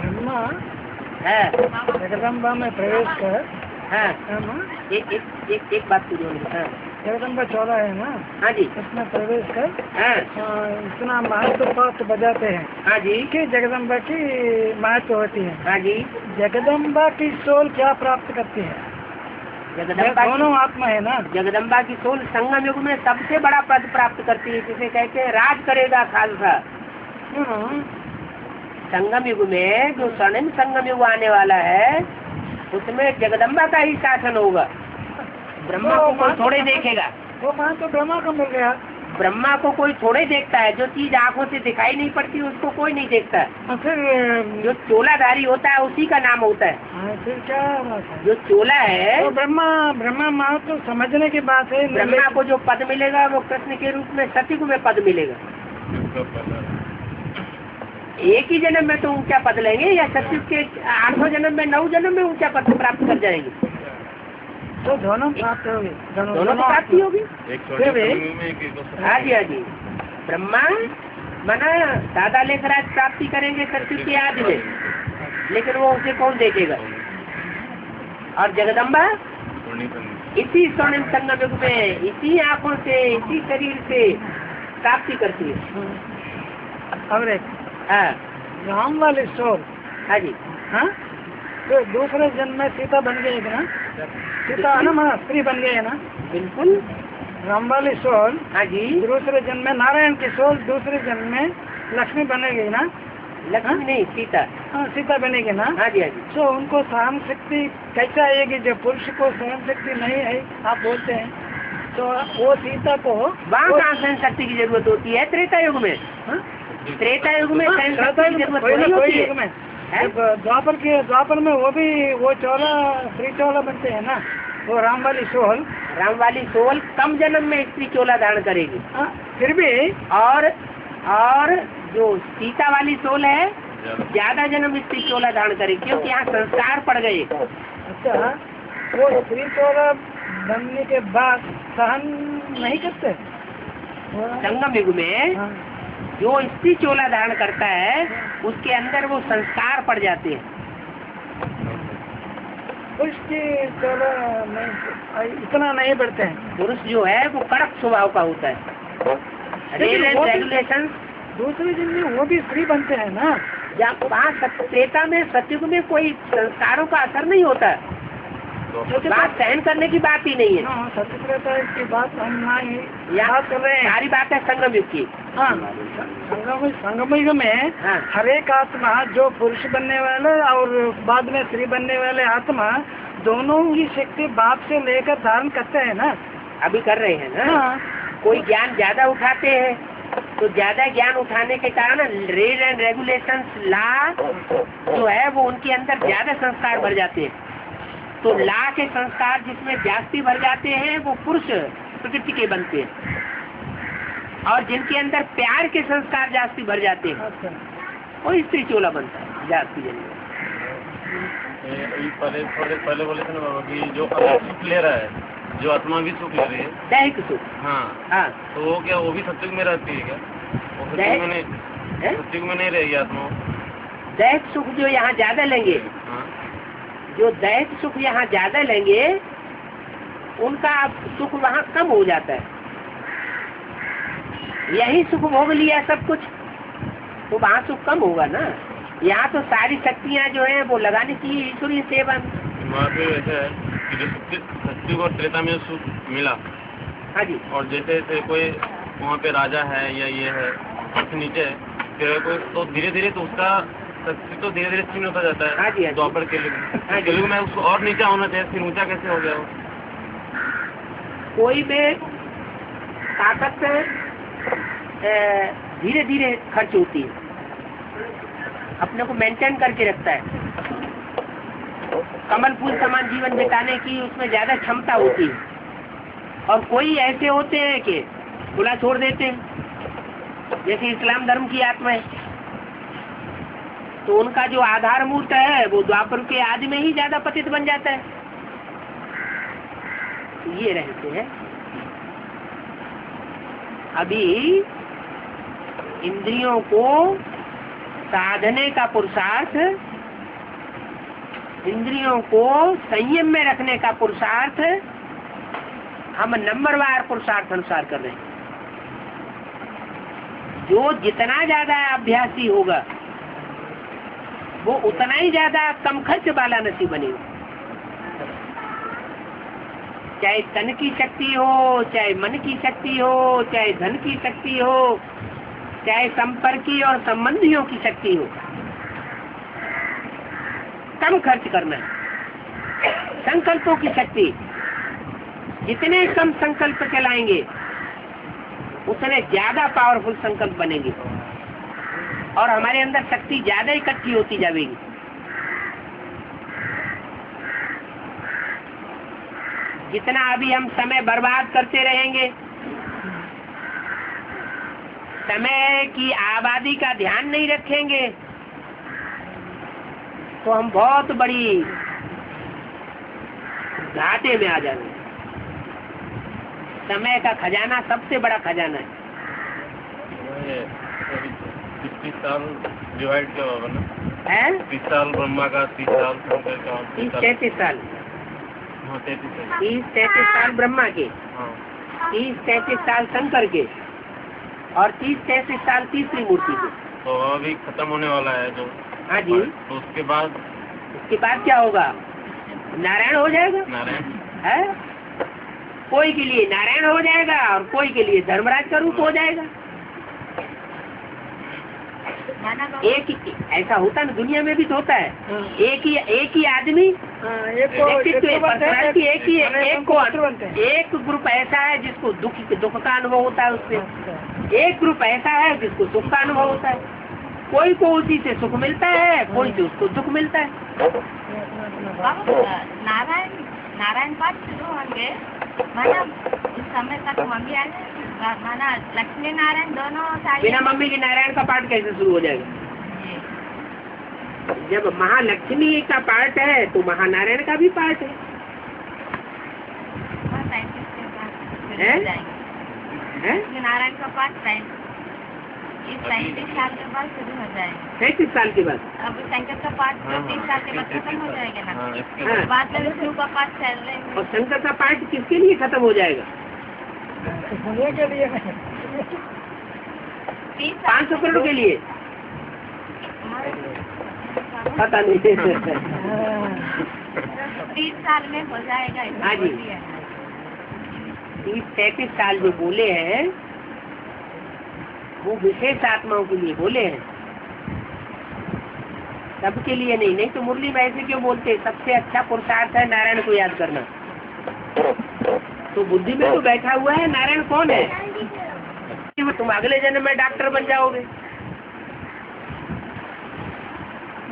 ब्रह्मा है जगदम्बा में प्रवेश कर है। है ना? एक बात पूरी होनी है। जगदम्बा 14 है ना? हाँ जी। उसमें प्रवेश कर हाँ इतना महत्व पाठ बजाते हैं हाँ जी। कि जगदम्बा की महत्व होती है। हाँ जी। जगदम्बा की सोल क्या प्राप्त करती है? जगदम्बा दोनों आत्मा है ना? जगदम्बा की सोल संगम युग में सबसे बड़ा पद प्राप्त करती है, जिसे कहते हैं राज करेगा खालसा। संगम युग में जो स्वर्णिम संगम युग आने वाला है, उसमें जगदम्बा का ही शासन होगा। ब्रह्मा को कोई थोड़े देखेगा। वो मान तो ब्रह्मा को मिल गया। ब्रह्मा को कोई थोड़े देखता है। जो चीज आंखों से दिखाई नहीं पड़ती उसको कोई नहीं देखता है। फिर जो चोलाधारी होता है उसी का नाम होता है। फिर क्या बात है? जो चोला है तो ब्रह्मा माँ तो समझने की बात है। ब्रह्मा को जो पद मिलेगा वो कृष्ण के रूप में सतयुग में पद मिलेगा। एक ही जन्म में तो ऊंचा पद लेंगे, या सतयुग के 8 जन्म में 9 जन्म में ऊंचा पद प्राप्त कर जाएंगे। तो दोनों प्राप्त होगी। दोनों प्राप्ति होगी। हाँ जी हाँ जी। ब्रह्मा मना दादा लेखराज प्राप्ति करेंगे सतयुग के आदि में, लेकिन वो उसे कौन देखेगा? और जगदम्बा इसी स्वर्णिम संगम युग में इसी आंखों से इसी शरीर से प्राप्ति करती है। अब एक हाँ राम वाली सोल। हाँ जी। हाँ तो दूसरे जन्म में सीता बन गई ना? सीता है ना, स्त्री बन गई है ना? बिल्कुल। राम वाली सोल। हाँ जी। दूसरे जन्म में नारायण की सोल दूसरे जन्म में लक्ष्मी बनेगी ना? लक्ष्मी नहीं, सीता। हाँ सीता बनेगी ना? हाँ जी हाँ जी। तो उनको सहन शक्ति कैसे आएगी? जो पुरुष को सहन शक्ति नहीं है आप बोलते हैं, तो वो सीता को वहाँ कहाँ सहन शक्ति की जरूरत होती है? त्रेता युग में। त्रेता युग में सहन शक्ति की जरूरत नहीं होती है। द्वापर में वो चोला स्त्री चोला बनते हैं ना, वो राम वाली सोल कम जन्म में स्त्री चोला धारण करेगी। फिर भी और जो सीता वाली सोल है ज्यादा जन्म स्त्री चोला धारण करेगी, क्योंकि यहाँ संस्कार पड़ गए। अच्छा, वो स्त्री चोला बनने के बाद सहन नहीं करते? संगम युग में जो स्त्री चोला धारण करता है उसके अंदर वो संस्कार पड़ जाते हैं। उसकी चोला इतना नहीं बढ़ते हैं। पुरुष जो है वो कड़क स्वभाव का होता है। रेगुलेशन दूसरे दिन में वो भी स्त्री बनते हैं ना? जहाँ वहाँ त्रेता में सतयुग में कोई संस्कारों का असर नहीं होता है। बात सहन करने की बात ही नहीं है। सत्य की बात हम याद कर रहे हैं। सारी बात है संगम युग की। हाँ, संगम युग में हर एक आत्मा जो पुरुष बनने वाले और बाद में स्त्री बनने वाले आत्मा दोनों की शक्ति बाप से लेकर धारण करते हैं ना? अभी कर रहे हैं ना? कोई ज्ञान ज्यादा उठाते हैं तो ज्यादा ज्ञान उठाने के कारण रूल एंड रेगुलेशन ला जो है वो उनके अंदर ज्यादा संस्कार भर जाते हैं। तो ला के संस्कार जिसमें जास्ती भर जाते हैं वो पुरुष प्रकृति के बनते हैं, और जिनके अंदर प्यार के संस्कार जास्ती भर जाते हैं वो स्त्री चोला बनता है जास्ती जन्म। पहले बोले थे ना बाबा कि जो सुख ले रहा है, जो आत्मा भी सुख ले रही है, दैहिक सुख। हाँ तो वो क्या वो भी सत्युग में रहती है क्या? सत्युग में नहीं रहेगी आत्मा? दैहिक सुख जो यहाँ ज्यादा लेंगे, जो दैहिक सुख यहाँ ज्यादा लेंगे उनका सुख वहाँ कम हो जाता है। यही सुख भोग लिया सब कुछ तो वहाँ सुख कम होगा ना। यहाँ तो सारी शक्तियाँ जो है वो लगानी चाहिए ईश्वरीय सेवा में। वहाँ पे ऐसा है कि जो सत्युग और त्रेता में सुख मिला, हाँ जी, और जैसे कोई वहाँ पे राजा है या ये है सबसे नीचे है, फिर कोई तो धीरे धीरे तो उसका शक्ति तो धीरे धीरे छीन होता जाता है। हाँ जी, द्वापर के लिए में उसको और नीचा होना चाहिए, फिर ऊंचा कैसे हो गया वो? कोई भी ताकत धीरे धीरे खर्च होती है, अपने को मेंटेन करके रखता है। कमल फूल समान जीवन बिताने की उसमें ज्यादा क्षमता होती है, और कोई ऐसे होते हैं कि खुला छोड़ देते हैं, जैसे इस्लाम धर्म की आत्मा है, तो उनका जो आधार मूर्त है वो द्वापर के आदि में ही ज्यादा पतित बन जाता है। तो ये रहते हैं। अभी इंद्रियों को साधने का पुरुषार्थ, इंद्रियों को संयम में रखने का पुरुषार्थ हम नंबरवार पुरुषार्थ अनुसार कर रहे हैं। जो जितना ज्यादा अभ्यासी होगा वो उतना ही ज्यादा कम खर्च वाला नसीब बनेगा। चाहे तन की शक्ति हो, चाहे मन की शक्ति हो, चाहे धन की शक्ति हो, चाहे संपर्की और संबंधियों की शक्ति हो, कम खर्च करना है। संकल्पों की शक्ति, जितने कम संकल्प चलाएंगे उतने ज्यादा पावरफुल संकल्प बनेंगे और हमारे अंदर शक्ति ज्यादा इकट्ठी होती जाएगी। जितना अभी हम समय बर्बाद करते रहेंगे, समय की आबादी का ध्यान नहीं रखेंगे, तो हम बहुत बड़ी घाटे में आ जाएंगे। समय का खजाना सबसे बड़ा खजाना है। 30 साल डिवाइड क्या होगा ना? है 30 साल ब्रह्मा का, 30 साल 33 साल। हाँ 33 साल। 30-33 साल ब्रह्मा के, हाँ 30-33 साल शंकर के और 30-33 साल तीसरी मूर्ति के। तो अभी खत्म होने वाला है जो। हाँ जी। तो उसके बाद क्या होगा? नारायण हो जाएगा। नारायण है, कोई के लिए नारायण हो जाएगा और कोई के लिए धर्मराज का रूप हो जाएगा। एक ऐसा होता है ना, दुनिया में भी तो होता है। एक ही आदमी एक ग्रुप ऐसा है जिसको दुख का अनुभव होता है उससे, एक ग्रुप ऐसा है जिसको सुख का अनुभव होता है। कोई को उसी से सुख मिलता है, कोई से उसको दुख मिलता है। नारायण पाठ शुरू होंगे, माना उस समय तक मम्मी आ जाए, माना लक्ष्मी नारायण दोनों सारी। बिना मम्मी के नारायण का पाठ कैसे शुरू हो जाएगा? जब महालक्ष्मी का पाठ है तो महानारायण का भी पाठ है। 35 नारायण का पाठ इस 35 साल के बाद शुरू हो जाएगा। 35 साल के बाद अब शंकर का पाठ 30 साल के बाद खत्म हो जाएगा ना। हाँ। बाद में विष्णु का पाठ चल रहे हैं। और शंकर का पाठ किसके लिए खत्म हो जाएगा? के लिए 500 करोड़ के लिए, पता नहीं। 30 साल में हो जाएगा। हाँ जी। 30-33 साल जो बोले हैं वो विशेष आत्माओं के लिए बोले हैं, सबके लिए नहीं। नहीं तो मुरली में ऐसे क्यों बोलते? सबसे अच्छा पुरुषार्थ है नारायण को याद करना। तो बुद्धि में तो बैठा हुआ है नारायण कौन है? तुम अगले जन्म में डॉक्टर बन जाओगे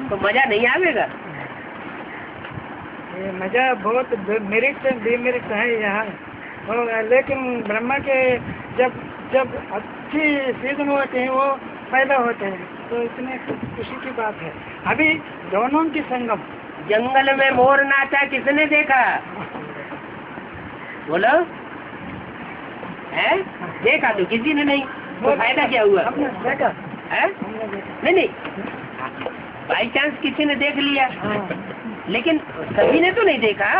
तो मजा नहीं आवेगा। ये मजा बहुत मेरिट डिमेरिट है यहाँ, लेकिन ब्रह्मा के जब अच्छी सीजन होते हैं वो पैदा होते हैं, तो इतने खुशी की बात है। अभी दोनों की संगम। जंगल में मोर नाचा किसने देखा? बोलो। है देखा तो किसी ने नहीं, तो फायदा क्या हुआ? देखा है? नहीं, बाई चांस किसी ने देख लिया, लेकिन सभी ने तो नहीं देखा।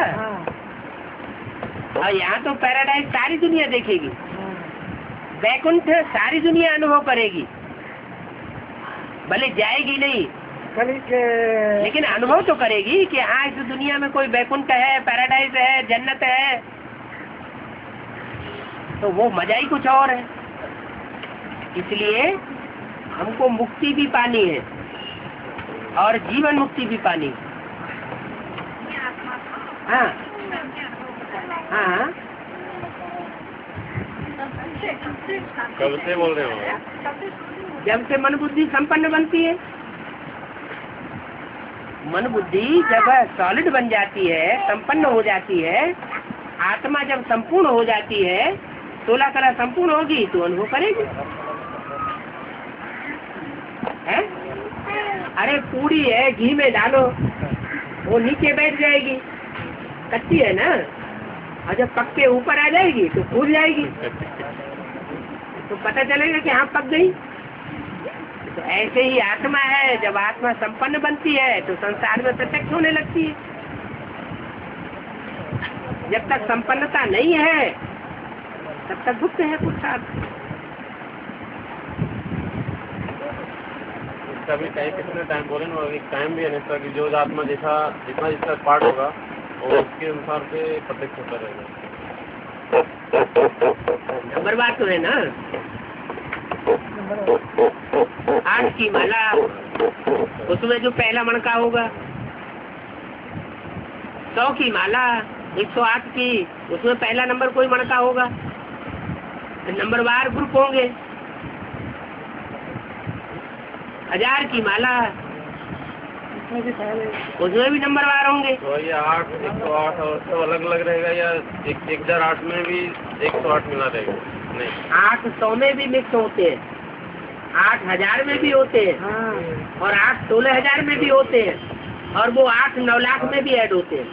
और यहाँ तो पैराडाइज सारी दुनिया देखेगी, वैकुंठ सारी दुनिया अनुभव करेगी, भले जाएगी नहीं लेकिन अनुभव तो करेगी कि हाँ इस दुनिया में कोई वैकुंठ है, पैराडाइज है, जन्नत है। तो वो मजा ही कुछ और है। इसलिए हमको मुक्ति भी पानी है और जीवन मुक्ति भी पानी है। हाँ हाँ, कब से बोल रहे हो? जब से मन बुद्धि संपन्न बनती है। मन बुद्धि जब सॉलिड बन जाती है, संपन्न हो जाती है, आत्मा जब संपूर्ण हो जाती है, 16 कला संपूर्ण होगी तो अनुभव करेगी। है? अरे पूरी है, घी में डालो वो नीचे बैठ जाएगी, कच्ची है ना, और जब पक के ऊपर आ जाएगी तो फूल जाएगी, तो पता चलेगा कि हाँ पक गई। तो ऐसे ही आत्मा है, जब आत्मा संपन्न बनती है तो संसार में प्रत्यक्ष होने लगती है। जब तक संपन्नता नहीं है तब तक गुप्त है पुरुषार्थ। इसका भी टाइम कितने टाइम बोले ना, एक टाइम भी है इसका कि जो आत्मा जैसा जितना जिसका पार्ट होगा और उसके अनुसार से प्रत्यक्ष होता रहेगा। नंबर बात तो है ना, 8 की माला, उसमें जो पहला मणका होगा, 100 की माला, 108 की, उसमें पहला नंबर कोई मणका होगा, तो नंबरवार ग्रुप होंगे। 1000 की माला, उसमें भी नंबरवार होंगे। तो ये 8, 108 और सब अलग अलग रहेगा या 1008 में भी 108 मिला रहेगा? नहीं, 8 100 में भी मिक्स होते हैं, 8 1000 में भी होते हैं, और 8 16,000 में भी होते हैं, और वो 8 9 लाख में भी ऐड होते हैं।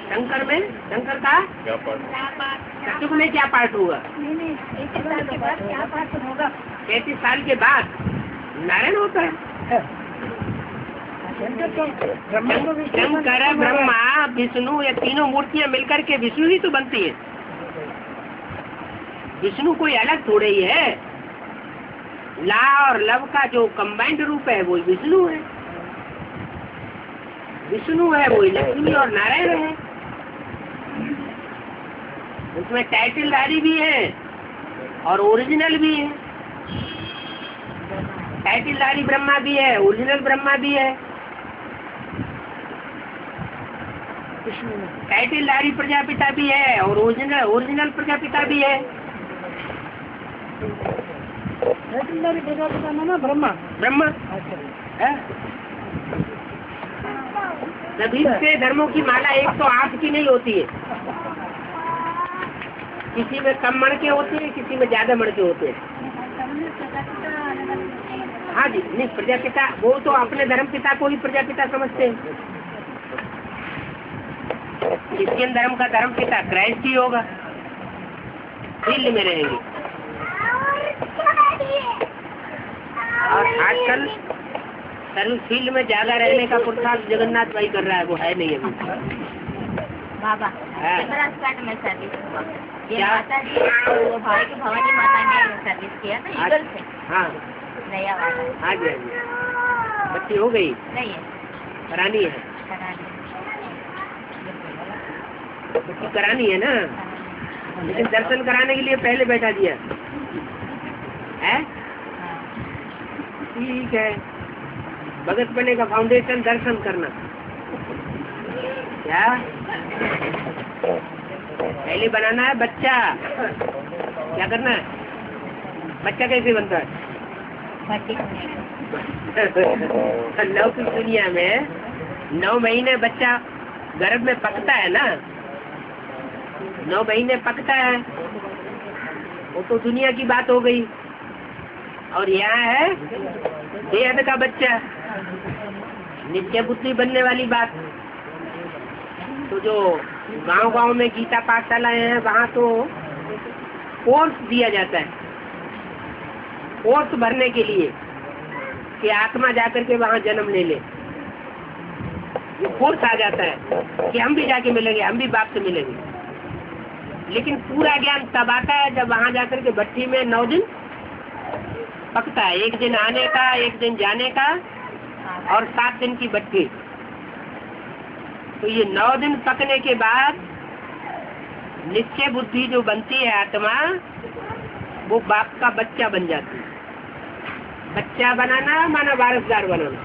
शंकर में, शंकर का क्या पार्ट? चतुर्थ में क्या पार्ट होगा? 33 साल के बाद नारायण होता है। शंकर, ब्रह्मा, विष्णु, ये तीनों मूर्तियां मिलकर के विष्णु ही तो बनती है। विष्णु कोई अलग थोड़े ही है। ला और लव का जो कंबाइंड रूप है वो विष्णु है। विष्णु है वो लक्ष्मी और नारायण है। उसमें टाइटलधारी भी है और ओरिजिनल भी है। टाइटलधारी ब्रह्मा भी है, ओरिजिनल ब्रह्मा भी है। टाइटलधारी प्रजापिता भी है और ओरिजिनल प्रजापिता भी है। टाइटलधारी प्रजापिता ना ब्रह्मा, ब्रह्मा सभी से धर्मों की माला 108 की नहीं होती है। किसी में कम मणके होते हैं, किसी में ज्यादा मणके होते हैं। हाँ जी, नहीं प्रजापिता वो तो अपने धर्म पिता को ही प्रजापिता समझते हैं। क्रिश्चियन धर्म का धर्म पिता क्राइस्ट ही होगा, फील्ड में रहेंगे। और आजकल सर्विस फील्ड में ज्यादा रहने का पुरुषार्थ जगन्नाथ भाई कर रहा है, वो है नहीं अभी। बाबा हाँ। में सर्विस हुआ। ये क्या? माता जी वो भाई की भवानी माता ने सर्विस किया था ईगल से। हाँ नया वाला। हाँ जी, हाँ जी। बच्ची हो गई? नहीं है, करानी है, करानी। बच्ची करानी है ना, लेकिन दर्शन कराने के लिए पहले बैठा दिया है। ठीक है, भगत बने का फाउंडेशन दर्शन करना। क्या पहले बनाना है बच्चा? क्या करना है? बच्चा कैसे बनता है? लौकिक दुनिया में 9 महीने बच्चा गर्भ में पकता है ना, 9 महीने पकता है, वो तो दुनिया की बात हो गई। और यहाँ है बेहद का बच्चा, नित्य बुद्धि बनने वाली बात। तो जो गांव-गांव में गीता पाठशालाएं हैं, वहाँ तो कोर्स दिया जाता है, कोर्स भरने के लिए कि आत्मा जाकर के वहाँ जन्म ले ले। ये कोर्स आ जाता है कि हम भी जाके मिलेंगे, हम भी बाप से मिलेंगे। लेकिन पूरा ज्ञान तब आता है जब वहाँ जाकर के भट्टी में 9 दिन पकता है। 1 दिन आने का, 1 दिन जाने का और 7 दिन की भट्टी। तो ये 9 दिन पकने के बाद निश्चय बुद्धि जो बनती है आत्मा, वो बाप का बच्चा बन जाती है। बच्चा बनाना माना वारसदार बनाना।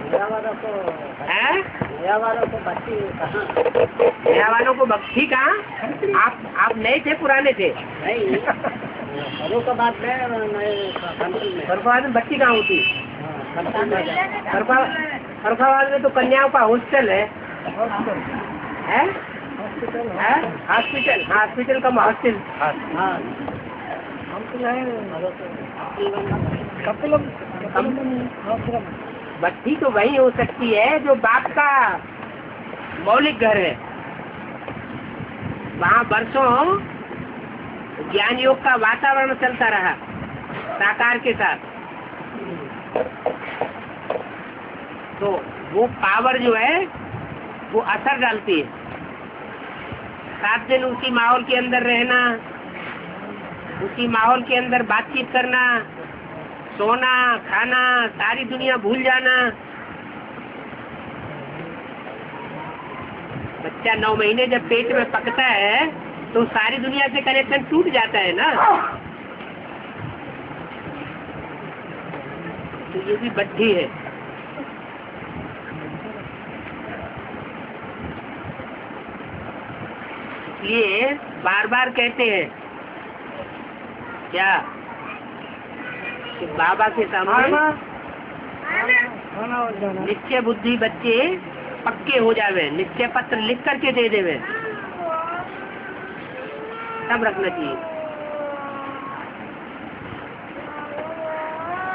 नया वालों को भक्ति कहाँ? आप नए थे पुराने थे? नहीं, फरुखाबाद में भक्ति कहाँ होती? फरुखाबाद में तो कन्याओं का हॉस्टल है। हॉस्पिटल, हॉस्पिटल का हॉस्टल। भट्टी तो वही हो सकती है जो बाप का मौलिक घर है। वहाँ वर्षों ज्ञान योग का वातावरण चलता रहा साकार के साथ, तो वो पावर जो है वो असर डालती है। 7 दिन उसी माहौल के अंदर रहना, उसी माहौल के अंदर बातचीत करना, सोना खाना, सारी दुनिया भूल जाना। बच्चा 9 महीने जब पेट में पकता है तो सारी दुनिया से कनेक्शन टूट जाता है ना। तो ये भी भट्टी है। इसलिए बार बार कहते हैं क्या कि बाबा के सामने निश्चय बुद्धि बच्चे पक्के हो जावे, निश्चय पत्र लिख करके दे देवे, सब रखना चाहिए।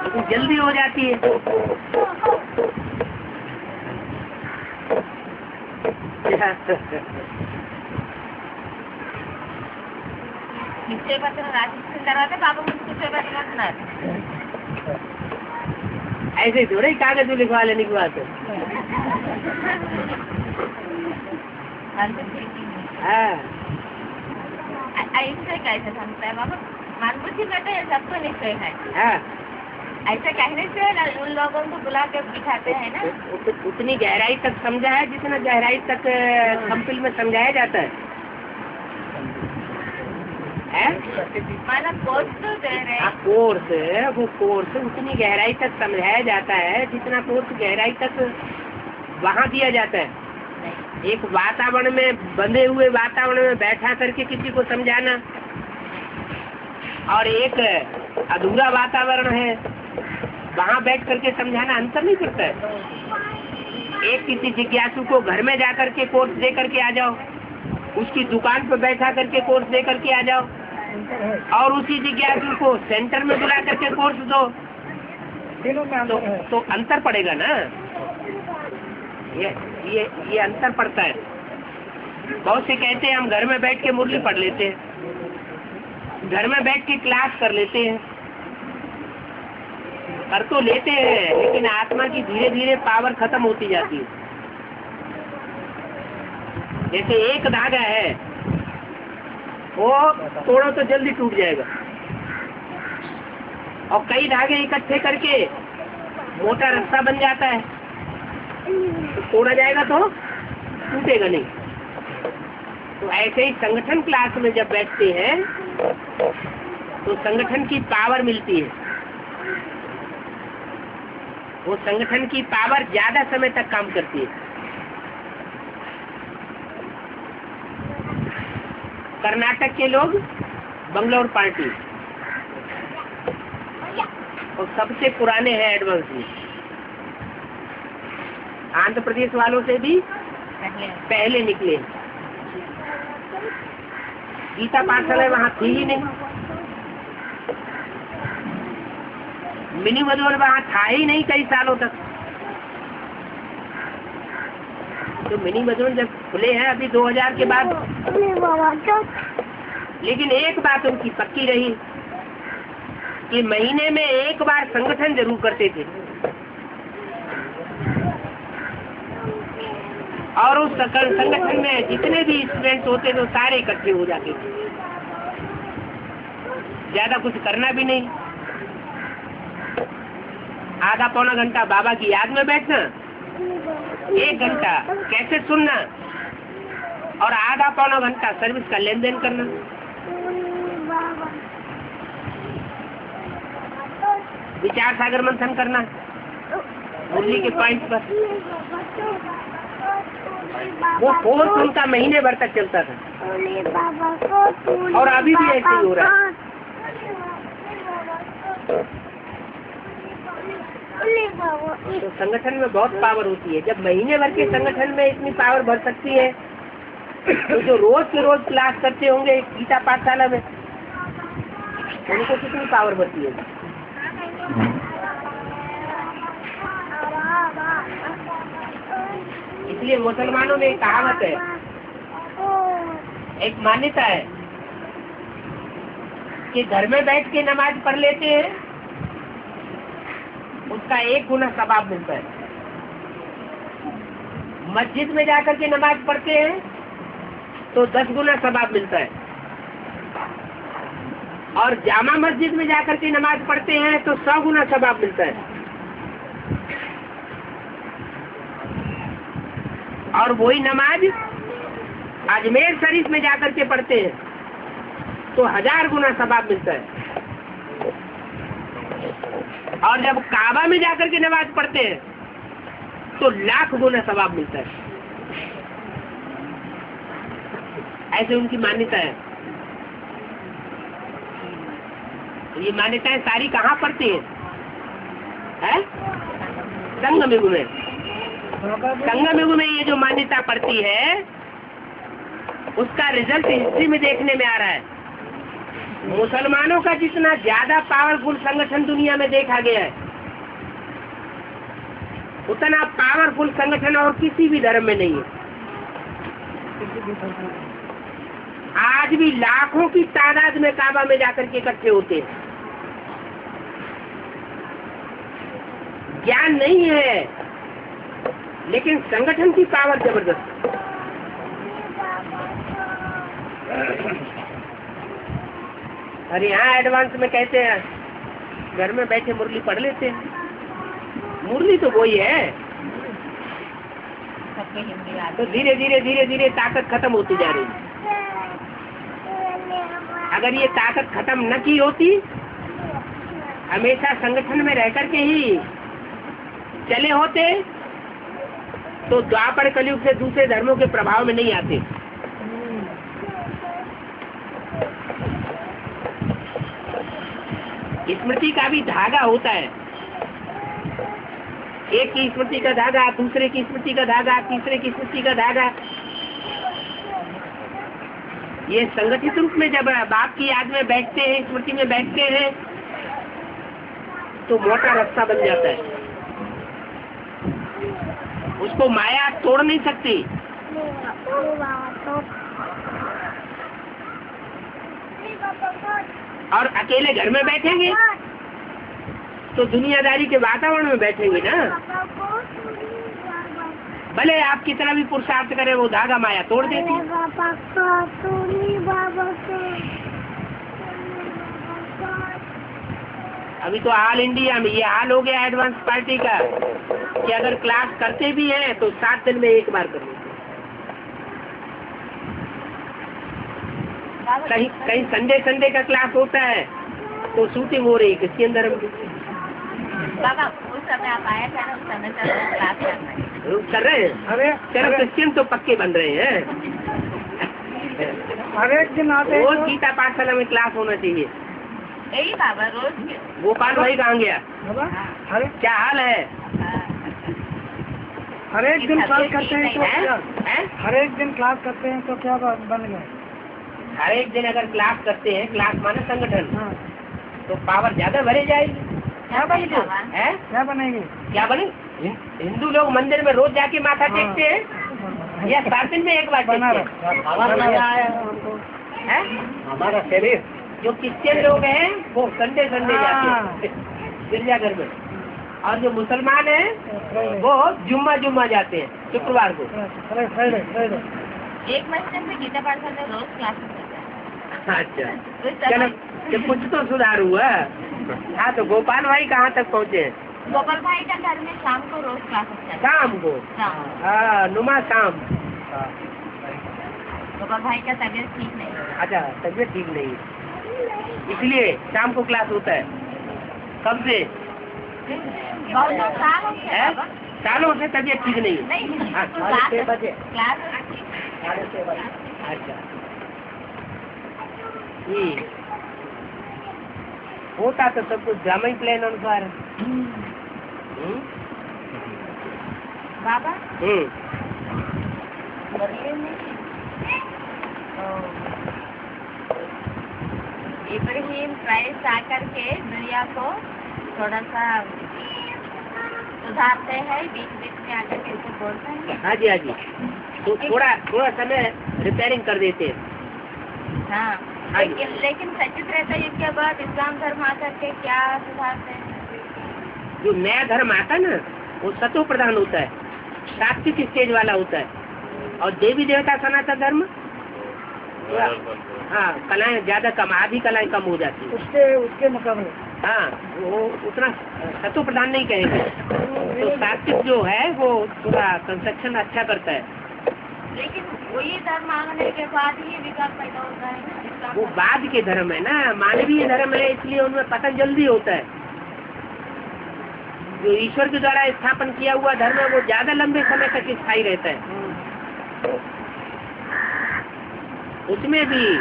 लेकिन जल्दी हो जाती है। निश्चय पत्र राजी करवाते बाबा मुझे निश्चय पत्र रखना। ऐसे थोड़े कागज लिखवा लेने की बात है। ऐसे कैसे समझता है बाबा? मन बुद्धि कहते हैं सबको निश्चय है। ऐसा कहने से उन लोगों को बुला के बिठाते हैं ना। उतनी गहराई तक समझा है जितना गहराई तक कंपिल में समझाया जाता है। मतलब कोर्स तो दे रहे। वो कोर्स उतनी गहराई तक समझाया जाता है जितना कोर्स गहराई तक वहाँ दिया जाता है। एक वातावरण में, बंधे हुए वातावरण में बैठा करके किसी को समझाना और एक अधूरा वातावरण है वहाँ बैठ करके समझाना, अंतर नहीं करता है। एक किसी जिज्ञासु को घर में जा करके कोर्स दे करके आ जाओ, उसकी दुकान पर बैठा करके कोर्स दे करके आ जाओ, और उसी जिज्ञासु को सेंटर में बुला करके कोर्स दो, तो अंतर पड़ेगा ना। ये अंतर पड़ता है। बहुत से कहते हैं हम घर में बैठ के मुरली पढ़ लेते हैं, घर में बैठ के क्लास कर लेते हैं, कर तो लेते हैं, लेकिन आत्मा की धीरे धीरे पावर खत्म होती जाती है। जैसे एक धागा है, वो तोड़ो तो जल्दी टूट जाएगा, और कई धागे इकट्ठे करके मोटा रास्ता बन जाता है, तो तोड़ा जाएगा तो टूटेगा नहीं। तो ऐसे ही संगठन क्लास में जब बैठते हैं तो संगठन की पावर मिलती है। वो संगठन की पावर ज्यादा समय तक काम करती है। कर्नाटक के लोग बंगलोर पार्टी, और सबसे पुराने हैं एडवांस में। आंध्र प्रदेश वालों से भी पहले निकले। गीता पाठशाला वहाँ थी ही नहीं, मिनी मधुबन वहाँ था ही नहीं कई सालों तक। तो मिनी मधुबन जब खुले हैं अभी 2000 के बाद, लेकिन एक बात उनकी पक्की रही कि महीने में एक बार संगठन जरूर करते थे, और उस संगठन में जितने भी स्टूडेंट्स होते थे सारे इकट्ठे हो जाते थे। ज्यादा कुछ करना भी नहीं, आधा पौना घंटा बाबा की याद में बैठना, 1 घंटा कैसे सुनना, और आधा पौना घंटा सर्विस का लेन देन करना। विचार सागर मंथन करना मुरली के पॉइंट पर। वो कोर्स उनका महीने भर तक चलता था, और अभी भी ऐसे ही हो रहा है। तो संगठन में बहुत पावर होती है। जब महीने भर के संगठन में इतनी पावर भर सकती है, तो जो रोज के रोज क्लास करते होंगे गीता पाठशाला में, उनको कितनी पावर भरती है। इसलिए मुसलमानों में एक कहावत है, एक मान्यता है कि घर में बैठ के नमाज पढ़ लेते हैं, उसका 1 गुना सवाब मिलता है। मस्जिद में जाकर के नमाज पढ़ते हैं तो 10 गुना सवाब मिलता है, और जामा मस्जिद में जाकर के नमाज पढ़ते हैं तो 100 गुना सवाब मिलता है। और वही नमाज अजमेर शरीफ में जाकर के पढ़ते हैं तो 1000 गुना सवाब मिलता है। और जब काबा में जाकर के नमाज पढ़ते हैं तो 1,00,000 गुना सवाब मिलता है। ऐसे उनकी मान्यता है। ये मान्यताएं सारी कहाँ पढ़ती है? संगम युग में। संगम युग में ये जो मान्यता पड़ती है उसका रिजल्ट हिस्ट्री में देखने में आ रहा है। मुसलमानों का जितना ज्यादा पावरफुल संगठन दुनिया में देखा गया है, उतना पावरफुल संगठन और किसी भी धर्म में नहीं है। आज भी लाखों की तादाद में काबा में जाकर के इकट्ठे होते हैं। ज्ञान नहीं है, लेकिन संगठन की पावर जबरदस्त। और यहाँ एडवांस में कहते हैं घर में बैठे मुरली पढ़ लेते हैं। मुरली तो वही है, तो धीरे धीरे ताकत खत्म होती जा रही है। अगर ये ताकत खत्म न की होती, हमेशा संगठन में रह करके ही चले होते, तो द्वापर कलयुग से दूसरे धर्मों के प्रभाव में नहीं आते। स्मृति का भी धागा होता है। एक की स्मृति का धागा, दूसरे की स्मृति का धागा, तीसरे की स्मृति का धागा। ये संगठित रूप में जब बाप की याद में बैठते हैं, स्मृति में बैठते हैं, तो मोटा रास्ता बन जाता है। उसको माया तोड़ नहीं सकती। और अकेले घर में बैठेंगे तो दुनियादारी के वातावरण में बैठेंगे ना। भले आप कितना भी पुरुषार्थ करें, वो धागा माया तोड़ देती। अभी तो ऑल इंडिया में ये हाल हो गया एडवांस पार्टी का कि अगर क्लास करते भी हैं तो 7 दिन में एक बार कर लेते। कहीं संडे का क्लास होता है तो शूटिंग हो रही है किसके अंदर। बाबा उस समय आप आया था ना, उस समय क्लास कर रहे हैं। अरे चलो क्रिश्चियन तो पक्के बन रहे हैं। हर एक दिन आते रोज गीता पाठशाला में क्लास होना चाहिए। यही बाबा रोज। गोपाल भाई कहाँ गया? क्या हाल है? हर एक दिन क्लास करते हैं तो क्या? हर एक दिन क्लास करते हैं तो क्या बन गया? हर एक दिन अगर क्लास करते हैं, क्लास माने संगठन, तो पावर ज्यादा भरे जाएगी। क्या बनेगी? क्या बनेगी? क्या बने? हिंदू लोग मंदिर में रोज जाके माथा टेकते हैं या 7 दिन में एक बार टेकते हैं? हमारा शरीर। जो क्रिश्चियन लोग हैं वो संडे जाते हैं गिरजाघर में, और जो मुसलमान हैं वो जुम्मा जाते हैं शुक्रवार को। एक महीने में गीता पाठशाला में रोज क्लास होता है। अच्छा चलो, जब कुछ तो सुधार हुआ। हाँ तो गोपाल भाई कहाँ तक पहुँचे? गोपाल भाई का घर में शाम को रोज क्लास होता है। शाम को? हाँ नुमा शाम। गोपाल भाई का तबीयत ठीक नहीं है। अच्छा तबीयत ठीक नहीं है, इसलिए शाम को क्लास होता है। कब से? सालों से तबीयत ठीक नहीं है। नहीं, हाँ, क्लास 6 बजे क्लास। अच्छा होता तो सब कुछ ड्रामा ही प्लान अनुसार। बाबा बदले में इब्राहिम क्राइस्ट आकर के दुनिया को थोड़ा सा सुधारते हैं, बीच बीच में आकर के इसको बोलते हैं। हाँ जी, हाँ जी, तो थोड़ा समय रिपेयरिंग कर देते हैं। हाँ, हाँ जी। लेकिन सच्ची त्रेता युग के बाद इस्लाम धर्म आकर के क्या सुधारते हैं? जो नया धर्म आता है ना, वो सतो प्रधान होता है, सात्विक स्टेज वाला होता है, और देवी देवता सनातन धर्म हाँ कलाएं ज्यादा कम, आधी कलाएं कम हो जाती है उसके मुकाबले। हाँ, वो उतना सतो प्रधान नहीं कहेंगे। तो सात्विक जो है वो थोड़ा कंस्ट्रक्शन अच्छा करता है। लेकिन वही धर्म आने के बाद ही विकास पैदा होता है ना, इस्लाम वो बाद के धर्म है ना, मानवीय धर्म है, इसलिए उनमें पतन जल्दी होता है। जो ईश्वर के द्वारा स्थापन किया हुआ धर्म है वो ज्यादा लंबे समय तक स्थायी रहता है। उसमें भी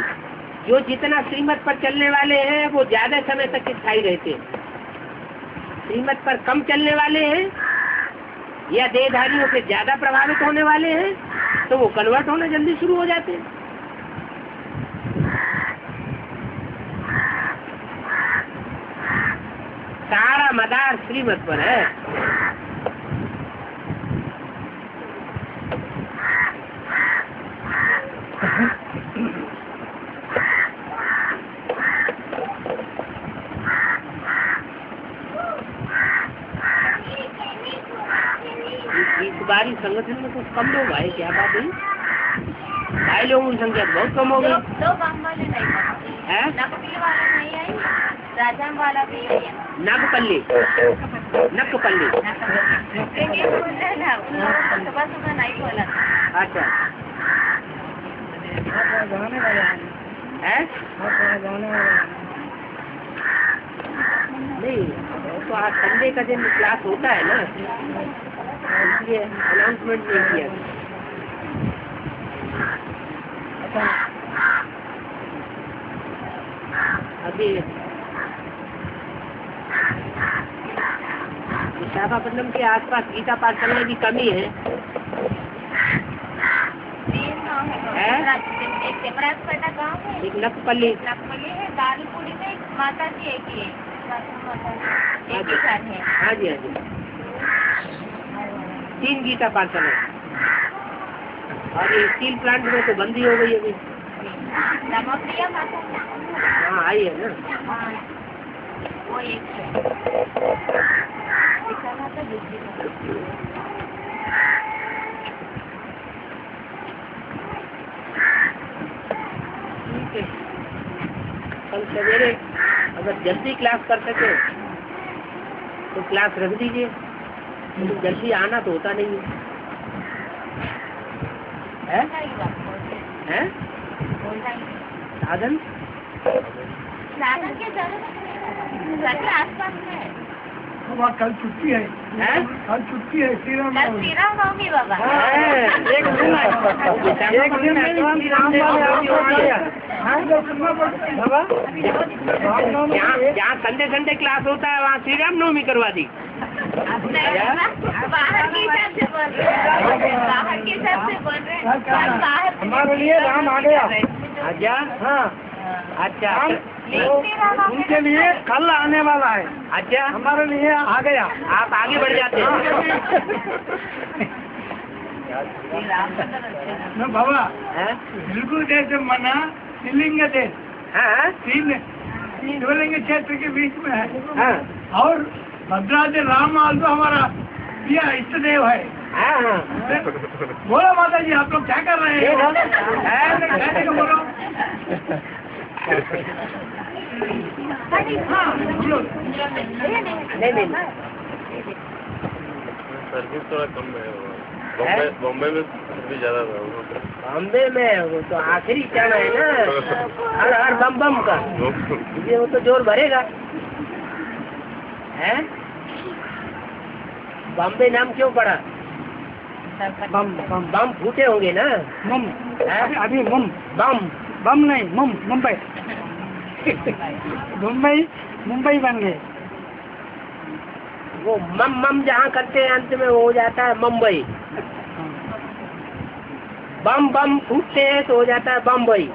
जो जितना श्रीमत पर चलने वाले हैं वो ज्यादा समय तक स्थायी रहते हैं। श्रीमत पर कम चलने वाले हैं या देहधारियों से ज्यादा प्रभावित होने वाले हैं तो वो कन्वर्ट होना जल्दी शुरू हो जाते हैं। सारा मदार श्रीमत पर है। इस बारी संगठन में कुछ कम लोग आए, क्या बात है? भाई लोगों की संख्या बहुत कम हो गई। दो गाँव वाले नहीं है? नकपल्ली वाला नहीं आई, राजाम वाला भी आई है। नकपल्ली लेकिन बोल रहे ना, उन लोगों को सुबह सुबह नहीं बोला था। अच्छा जाने वाला है? जाने वाला नहीं, तो आज संडे का दिन क्लास होता है ना, इसलिए अनाउंसमेंट नहीं किया। अभी विशाखापट्टनम के आसपास गीता पाठशाला की कमी है। एक सेमराजपेटा गाँव है, एक नकपल्ली है, दालपुरी में एक माता जी एक ही है, एक ही घर है। हाँ जी, हाँ जी, 3 गीता पाठशाला और ये स्टील प्लांट में तो बंदी हो गई अभी। नमप्रिया माता हाँ आई है ना। हाँ, वो एक है। दिखाना तो दूसरी कल सवेरे अगर जल्दी क्लास कर सके तो क्लास रख दीजिए, लेकिन जल्दी आना तो होता नहीं है। हैं? साधन साधन के घर के आसपास में है। वहाँ कल छुट्टी है, हैं? कल छुट्टी है, श्री राम कल श्री राम नवमी बाबा। एक दिन है, एक दिन में श्री राम जहाँ संडे क्लास होता है वहाँ श्री राम नवमी करवा दी। बाहर के हिसाब से बोल रहे हैं, बाहर के हिसाब से बोल रहे हैं। हमारे लिए राम आ गया। अच्छा, हाँ, अच्छा, उनके लिए कल आने वाला है। अच्छा, हमारे लिए आ गया। आप आगे बढ़ जाते हैं। न बाबा हैं? बिल्कुल जैसे मना शिवलिंग देश हाँ, तीन शिवलिंग क्षेत्र के बीच में है। हाँ, और भद्राद्रि राम तो हमारा यह इष्ट देव है। हाँ, हाँ, बोलो माता जी, आप लोग क्या कर रहे हैं? कहने को बोलो। हाँ, हम लोग नहीं, सर्विस थोड़ा कम है। बॉम्बे में भी ज्यादा था। बॉम्बे में वो तो आखिरी चरण है ना, हर बम बम का, इसलिए वो तो जोर भरेगा। हैं? बॉम्बे नाम क्यों पड़ा? बम बम बम फूटे होंगे ना। मम अभी मम बम बम नहीं, मम मुंबई मुंबई बन गए। वो मम जहाँ करते हैं अंत में वो हो जाता है मुंबई। बम फूटते हैं तो हो जाता है बम्बई,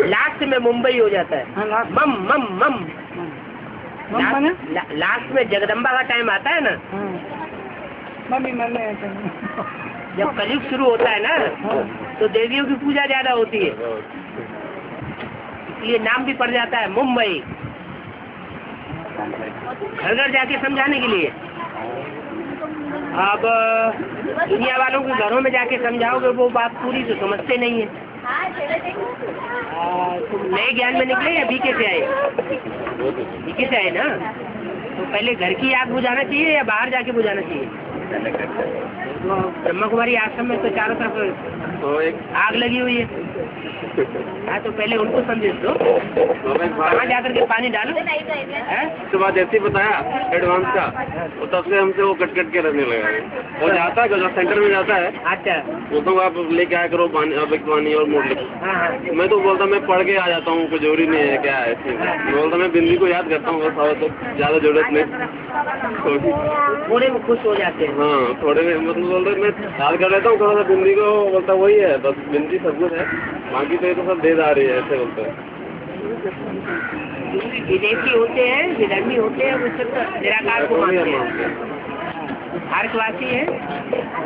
लास्ट में मुंबई हो जाता है। हाँ, लास्ट। मम लास्ट में जगदम्बा का टाइम आता है ना, मम्मी मैंने जब कलयुग शुरू होता है ना, तो देवियों की पूजा ज्यादा होती है, इसलिए नाम भी पड़ जाता है मुंबई। घर घर जाके समझाने के लिए। अब दुनिया वालों के घरों में जाके समझाओगे वो बात पूरी तो समझते नहीं है। तुम नए ज्ञान में निकले या बीके से आए? बीके से आए ना, तो पहले घर की आग बुझाना चाहिए या बाहर जाके बुझाना चाहिए? तो ब्रह्मा कुमारी आश्रम में तो चारों तरफ आग लगी हुई है। हाँ, तो पहले उनको संदेश दो, वहाँ जाकर के पानी डालो। उसके बाद जैसे ही बताया एडवांस का, तो तब से हमसे वो कट कट के रहने लगा। वो जाता है जो सेंटर में जाता है, अच्छा, वो तो आप लेके आया करो पानी, अब एक पानी और मोड़ लेके। मैं तो बोलता मैं पढ़ के आ जाता हूँ, कोई जरूरी नहीं है क्या है। बोलता मैं बिंदी को याद करता हूँ, बस और तो ज्यादा जरूरत नहीं। थोड़े में खुश हो जाते हैं। हाँ, थोड़े में मतलब बोलते मैं याद कर लेता हूँ थोड़ा सा बिंदी को, बोलता वही है बस, बिंदी सब कुछ है, बाकी तो ये तो सब दे जा रही है, ऐसे बोलते हैं। विदेशी होते हैं, विधर्मी होते हैं, वो सब निराकार को मानते हैं। भारतवासी है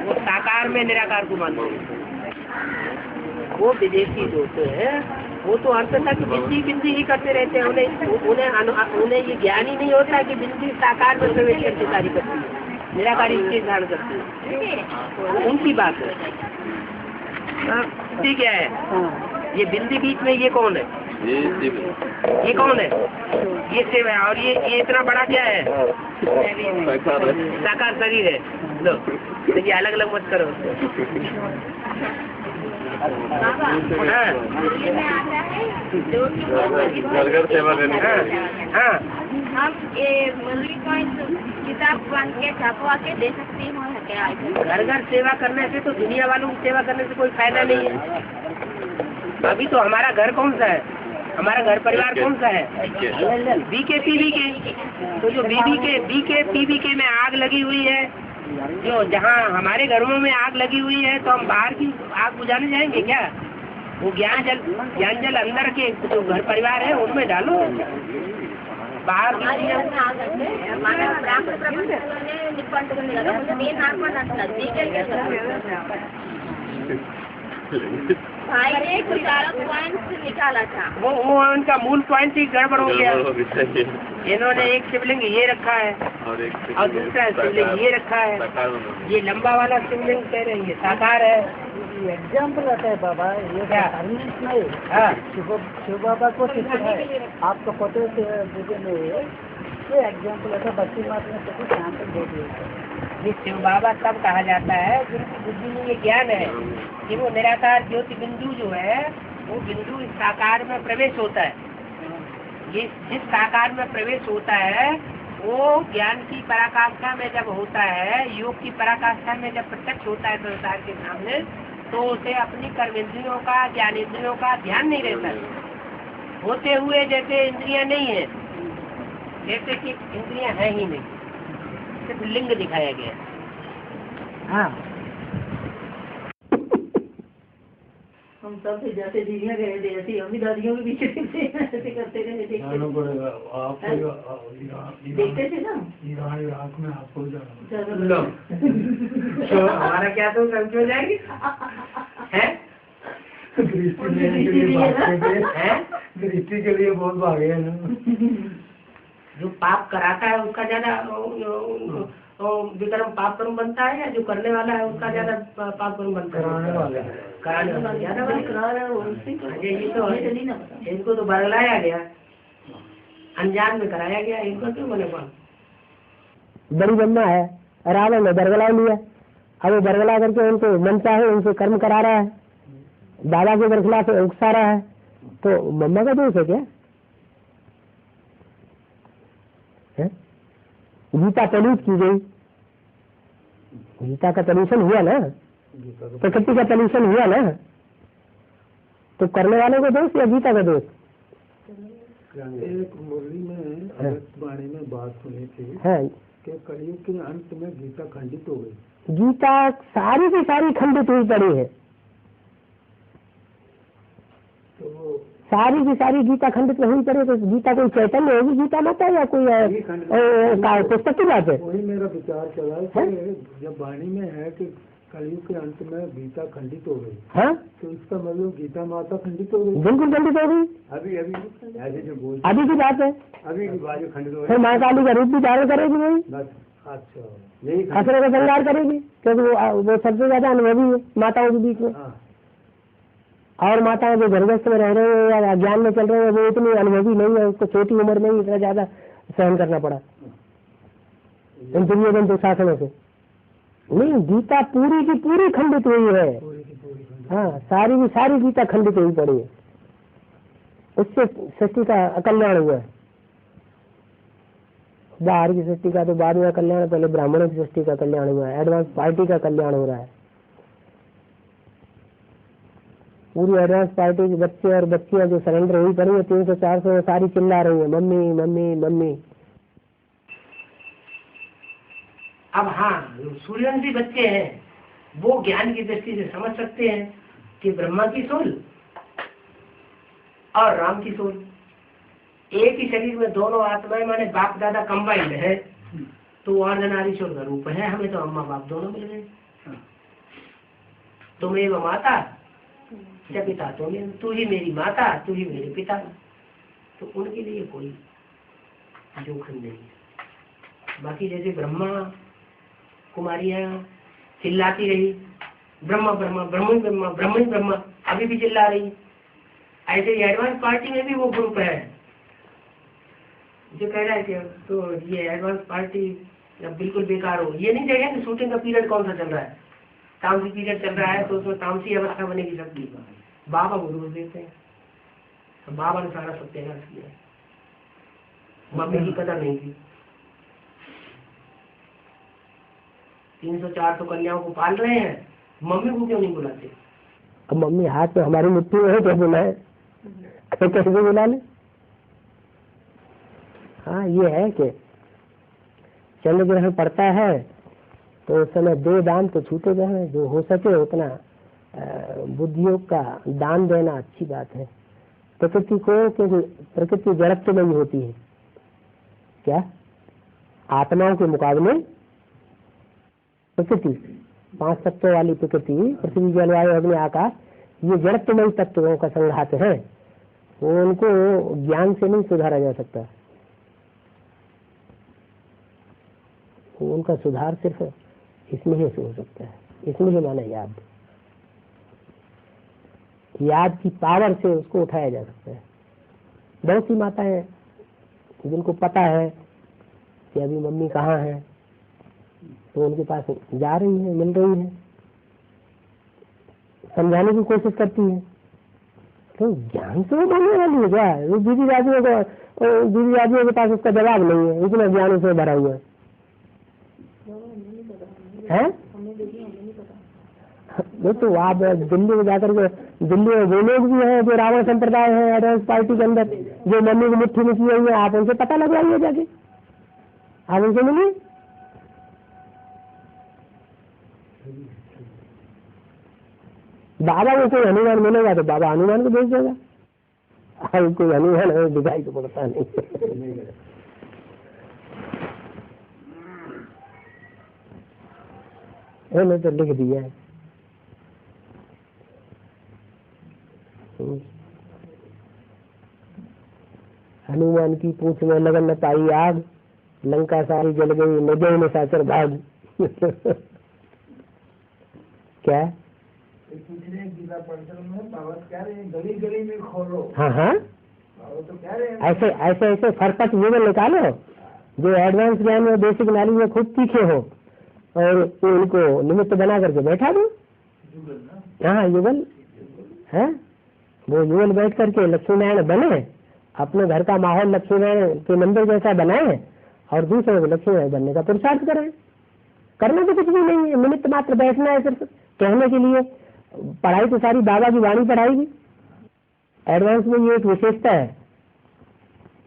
वो साकार में निराकार को मानते हैं। वो विदेशी जो होते हैं वो तो अंत तक बिंदी बिंदी ही करते रहते हैं। उन्हें ये ज्ञान ही नहीं होता कि बिंदी साकार में प्रवेश करके कार्य करती है, निराकारी स्थिति धारण करती है। उनकी बात है। बिंदी क्या है? ये बिंदी बीच में ये कौन है? ये कौन है? ये शिव है। और ये इतना बड़ा क्या है? साकार शरीर है। लो, ये अलग अलग मत करो। घर सेवा करने। हाँ, हम ये मुरली पॉइंट किताब बन के छपवा के दे सकती हूँ क्या? घर घर सेवा करने से तो दुनिया वालों की सेवा करने से कोई फायदा नहीं है। अभी तो हमारा घर कौन सा है? हमारा घर परिवार कौन सा है? बीके पीबीके। तो जो बीके पीबीके में आग लगी हुई है, जो जहाँ हमारे घरों में आग लगी हुई है, तो हम बाहर की आग बुझाने जाएंगे क्या? वो ज्ञान जल अंदर के जो घर परिवार है उनमें डालो। बाहर भाई ने पॉइंट निकाला था, वो उनका मूल पॉइंट ही गड़बड़ हो गया। इन्होंने एक शिवलिंग ये रखा है और दूसरा शिवलिंग ये रखा है। ये लंबा वाला शिवलिंग कह रहे हैं ये साकार है। एग्जाम्पल आता है बाबा, ये क्या? नहीं। हाँ, शिव बाबा को शिष्य है, आपका फोटो से में ये एग्जाम्पल आता है। बच्ची मात में सब कुछ शांत दे दिया। ये शिव बाबा तब कहा जाता है जिनकी बुद्धि में ये ज्ञान है कि वो निराकार ज्योति बिंदु जो है, वो बिंदु इस साकार में प्रवेश होता है। ये जिस साकार में प्रवेश होता है वो ज्ञान की पराकाष्ठा में जब होता है, योग की पराकाष्ठा में जब प्रत्यक्ष होता है संसार के सामने, तो उसे अपनी कर्मेंद्रियों का, ज्ञानेंद्रियों का ध्यान नहीं रहता। होते हुए जैसे इंद्रियां नहीं है, जैसे कि इंद्रियां है ही नहीं, सिर्फ लिंग दिखाया गया। हाँ, हम सब जैसे दीदियाँ गए थे ऐसे हम भी दादियों के पीछे ऐसे करते रहे, देखते थे ना। इराक में आपको हमारा क्या तो गलती हो जाएगी है? दृष्टि के लिए बहुत भागे है ना। जो पाप कराता है उसका ज्यादा विक्रम पाप कर्म बनता है, या जो करने वाला है उसका ज्यादा पाप कर्म बनता है? कराने वाला ज्यादा करा रहा है। ये तो इनको तो बरगलाया गया, अनजान में कराया गया, इनको क्यों बने कौन? बड़ी ब्रह्मा है, रावण ने बरगला लिया। अब वो बरगला करके उनको मन चाहे उनसे कर्म करा रहा है, बाबा के बरखला से उकसा रहा है, तो ब्रह्मा का दोष है क्या? गीता पलूट की गई, गीता का पॉल्यूशन हुआ ना, प्रकृति का पॉल्यूशन हुआ ना, तो करने वाले को दोष या गीता का दोष? एक मुरली में वाणी में बात सुनी थी कि कलयुग के अंत में गीता खंडित हो गई। गीता सारी की सारी खंडित हुई पड़ी है, तो सारी की सारी गीता खंडित नहीं करे तो गीता कोई चैतन्य होगी गीता माता या कोई पुस्तक की बात है? वही मेरा विचार चला है जब वाणी में है कि कलयुग के अंत में गीता खंडित हो गई, हाँ, तो इसका मतलब गीता माता खंडित हो गई। बिल्कुल खंडित हो गई। अभी अभी ऐसे जो बोल अभी की बात है, अभी की बात खंडित हो फिर माँ काली का रूप भी धारण करेगी वही, गई। अच्छा, यही असुरों का संहार करेगी क्योंकि वो सबसे ज्यादा अनुभवी है माताओं के बीच में। हाँ। और माताएं जो गर्भस्थ में रह रहे हैं या ज्ञान में चल रहे हैं वो इतनी अनुभवी नहीं है, उसको छोटी उम्र में ही इतना ज्यादा सहन करना पड़ा इन दुर्योधन दुशासनों से। नहीं, गीता पूरी की पूरी खंडित हुई है। हाँ, सारी की सारी गीता खंडित हुई पड़ी है, उससे सृष्टि का कल्याण हुआ है। बाहर की सृष्टि का तो बाद में कल्याण, पहले ब्राह्मणों की सृष्टि का कल्याण हुआ है, एडवांस पार्टी का कल्याण हो रहा है। पूरी एडवांस पार्टी के बच्चे और बच्चियां जो सरेंडर हुई पड़ी है 300-400 सारी चिल्ला रही है मम्मी मम्मी मम्मी। अब हाँ, सूर्यवंशी बच्चे हैं वो ज्ञान की दृष्टि से समझ सकते हैं कि ब्रह्मा की सोल और राम की सोल एक ही शरीर में दोनों आत्माएं माने बाप दादा कंबाइंड है, तो अर्धनारीश्वर का रूप है। हमें तो अम्मा बाप दोनों मिल गए। तुम्हें वो माता या पिता, तू ही मेरी माता तू ही मेरे पिता, तो उनके लिए कोई जोखिम नहीं है। बाकी जैसे ब्रह्मा कुमारियां चिल्लाती रही ब्रह्मा ब्रह्मा ब्रह्म ब्रह्मा ब्रह्म ब्रह्मा, अभी भी चिल्ला रही, ऐसे ही एडवांस पार्टी में भी वो ग्रुप है जो कह रहा है कि तो ये एडवांस पार्टी अब बिल्कुल बेकार हो। ये नहीं देगा कि शूटिंग का पीरियड कौन सा चल रहा है, तामसी पीरियड चल रहा है तो उसमें तामसी अवस्था बनेगी सबकी। बाबा को दोष देते हैं, तो बाबा ने सारा सत्यानाश किया, मम्मी की कदर नहीं थी। 300-400 कन्याओं को पाल रहे हैं, मम्मी को क्यों नहीं बुलाते? अब मम्मी हाथ में हमारी मुट्ठी में है, क्या बुलाए, कैसे बुला ले? हाँ, ये है कि चंद्र ग्रहण पड़ता है तो उस समय दे दान तो छूटे गए हैं, जो हो सके उतना बुद्धियोग का दान देना अच्छी बात है। प्रकृति को, क्योंकि प्रकृति जड़त्व में ही होती है, क्या आत्माओं के मुकाबले प्रकृति 5 तत्वों वाली प्रकृति, पृथ्वी जलवायु अग्नि आकाश, ये जड़त्वमयी तत्वों का संघात है, उनको ज्ञान से नहीं सुधारा जा सकता। उनका सुधार सिर्फ इसमें ही हो सकता है, इसमें ही माना याद की पावर से उसको उठाया जा सकता है। बहुत सी माताएं जिनको पता है कि अभी मम्मी कहाँ है तो उनके पास जा रही है, मिल रही है, समझाने की कोशिश करती है, तो ज्ञान से वो बनने वाली है क्या? वो दीदी दादियों के पास उसका जवाब नहीं है, इतना ज्ञान से भरा हुआ है। वो तो आप दिल्ली में जाकर के, दिल्ली में वो लोग भी हैं जो रावण संप्रदाय है एडवांस पार्टी के अंदर, जो मम्मी की मुट्ठी में किए हुए, आप उनसे पता लगवाइए जाके, आप उनसे मिलिए। बाबा को कोई हनुमान मिलेगा तो बाबा हनुमान को भेज देगा, कोई हनुमान दिखाई तो पड़ता नहीं। तो लिख दिया है। हनुमान की पूंछ में लगन न पाई आग, लंका सारी जल गई नजर में साचर भाग। क्या गली गली में खोलो। हाँ हाँ, तो कह रहे हैं ऐसे ऐसे ऐसे फरफट युगल निकालो जो एडवांस ज्ञान में बेसिक नॉलेज में खूब तीखे हो और उनको निमित्त बना करके बैठा दो। हाँ, युगल है, वो युगल बैठ करके लक्ष्मी नारायण बने, अपने घर का माहौल लक्ष्मी नारायण के मंदिर जैसा बनाए और दूसरे को लक्ष्मी नारायण बनने का पुरुषार्थ करें। करना तो कुछ भी नहीं है, निमित्त मात्र बैठना है सिर्फ कहने के लिए। पढ़ाई तो सारी बाबा की वाणी पढ़ाएगी। एडवांस में ये एक विशेषता है,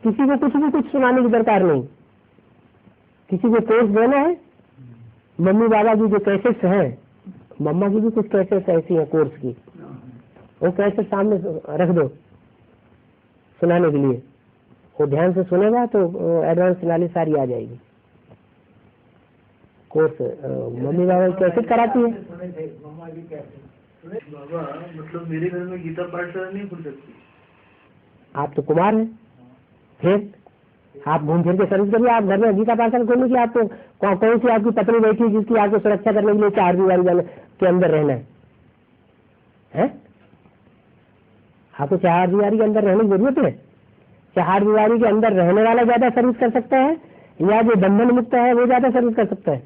किसी को कुछ भी कुछ सुनाने की दरकार नहीं। किसी को कोर्स देना है, मम्मी बाबा की जो कैसेट्स हैं, मम्मा की भी कुछ कैसेट्स ऐसी हैं कोर्स की, वो कैसेट सामने रख दो, सुनाने के लिए। वो ध्यान से सुनेगा तो एडवांस नॉलेज सारी आ जाएगी। कोर्स मम्मी बाबा कैसे कराती है? बाबा मतलब मेरे घर में गीता पाठशाला नहीं खुल सकती। आप तो कुमार हैं, फिर आप घूम फिर के सर्विस करिए। आप घर में गीता पाठशाला खोलने की आपको कौन सी आपकी पत्नी बैठी जिसकी आपको सुरक्षा करने के लिए 4 दीवारी के अंदर रहना है? आपको 4 दीवारी के अंदर रहने की जरूरत है? 4 दीवारी के अंदर रहने वाला ज्यादा सर्विस कर सकता है या जो बंधन मुक्त है वो ज्यादा सर्विस कर सकता है?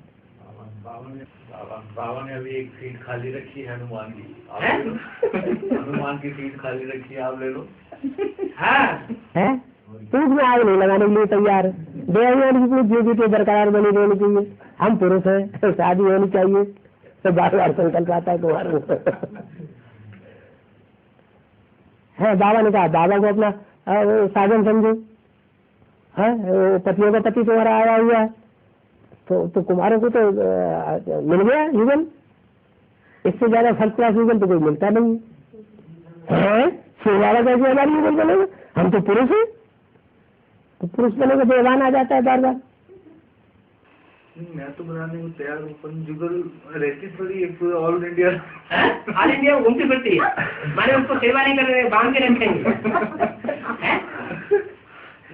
बाबा ने अभी एक सीट खाली रखी है हनुमान की। हनुमान की सीट खाली रखी है, आप ले लो। है पूछ में आग नहीं लगाने के लिए तैयार है। बेईमानी की पूछ जो बरकरार बनी रहनी चाहिए। हम पुरुष हैं, शादी होनी चाहिए, तो बार बार संकल्प आता है तुम्हारा। है बाबा ने कहा बाबा को अपना साधन समझो। है पतियों का पति तुम्हारा आया हुआ है तो कुमारों को तो मिल गया युगल। इससे ज्यादा फर्स्ट क्लास युगल तो कोई मिलता नहीं है। सेवाला कैसे हमारी युगल बनेगा? हम तो पुरुष हैं, तो पुरुष बनेगा बेवान आ जाता है बार बार। मैं तो बनाने को तैयार हूँ, पर जुगल रहती थोड़ी एक ऑल इंडिया ऑल इंडिया घूमती फिरती है। मैंने उसको सेवा नहीं कर रहे, बांध के रखेंगे।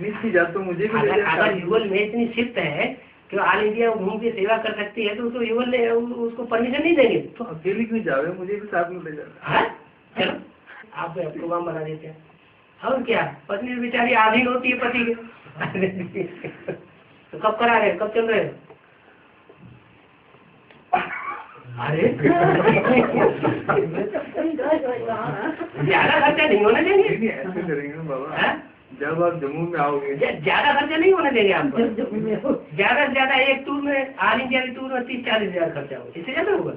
नीचे जाता हूँ मुझे भी। अगर युगल में इतनी शिफ्ट है कि ऑल इंडिया घूम के सेवा कर सकती है तो उसको युगल ने उसको परमिशन नहीं देंगे। तो अकेले क्यों जावे, मुझे भी साथ में ले जाओ। चलो आप प्रोग्राम बना देते हैं। और क्या, पत्नी बेचारी आधीन होती है पति के। तो कब करा रहे, कब चल रहे? अरे ज्यादा खर्चा नहीं होने देंगे। ऐसे करेंगे बाबा, जब आप जम्मू में आओगे ज्यादा खर्चा नहीं होने देंगे आपको। ज्यादा से ज्यादा एक टूर में, ऑल इंडिया के टूर में 30-40 हजार खर्चा होगा, इससे ज्यादा होगा।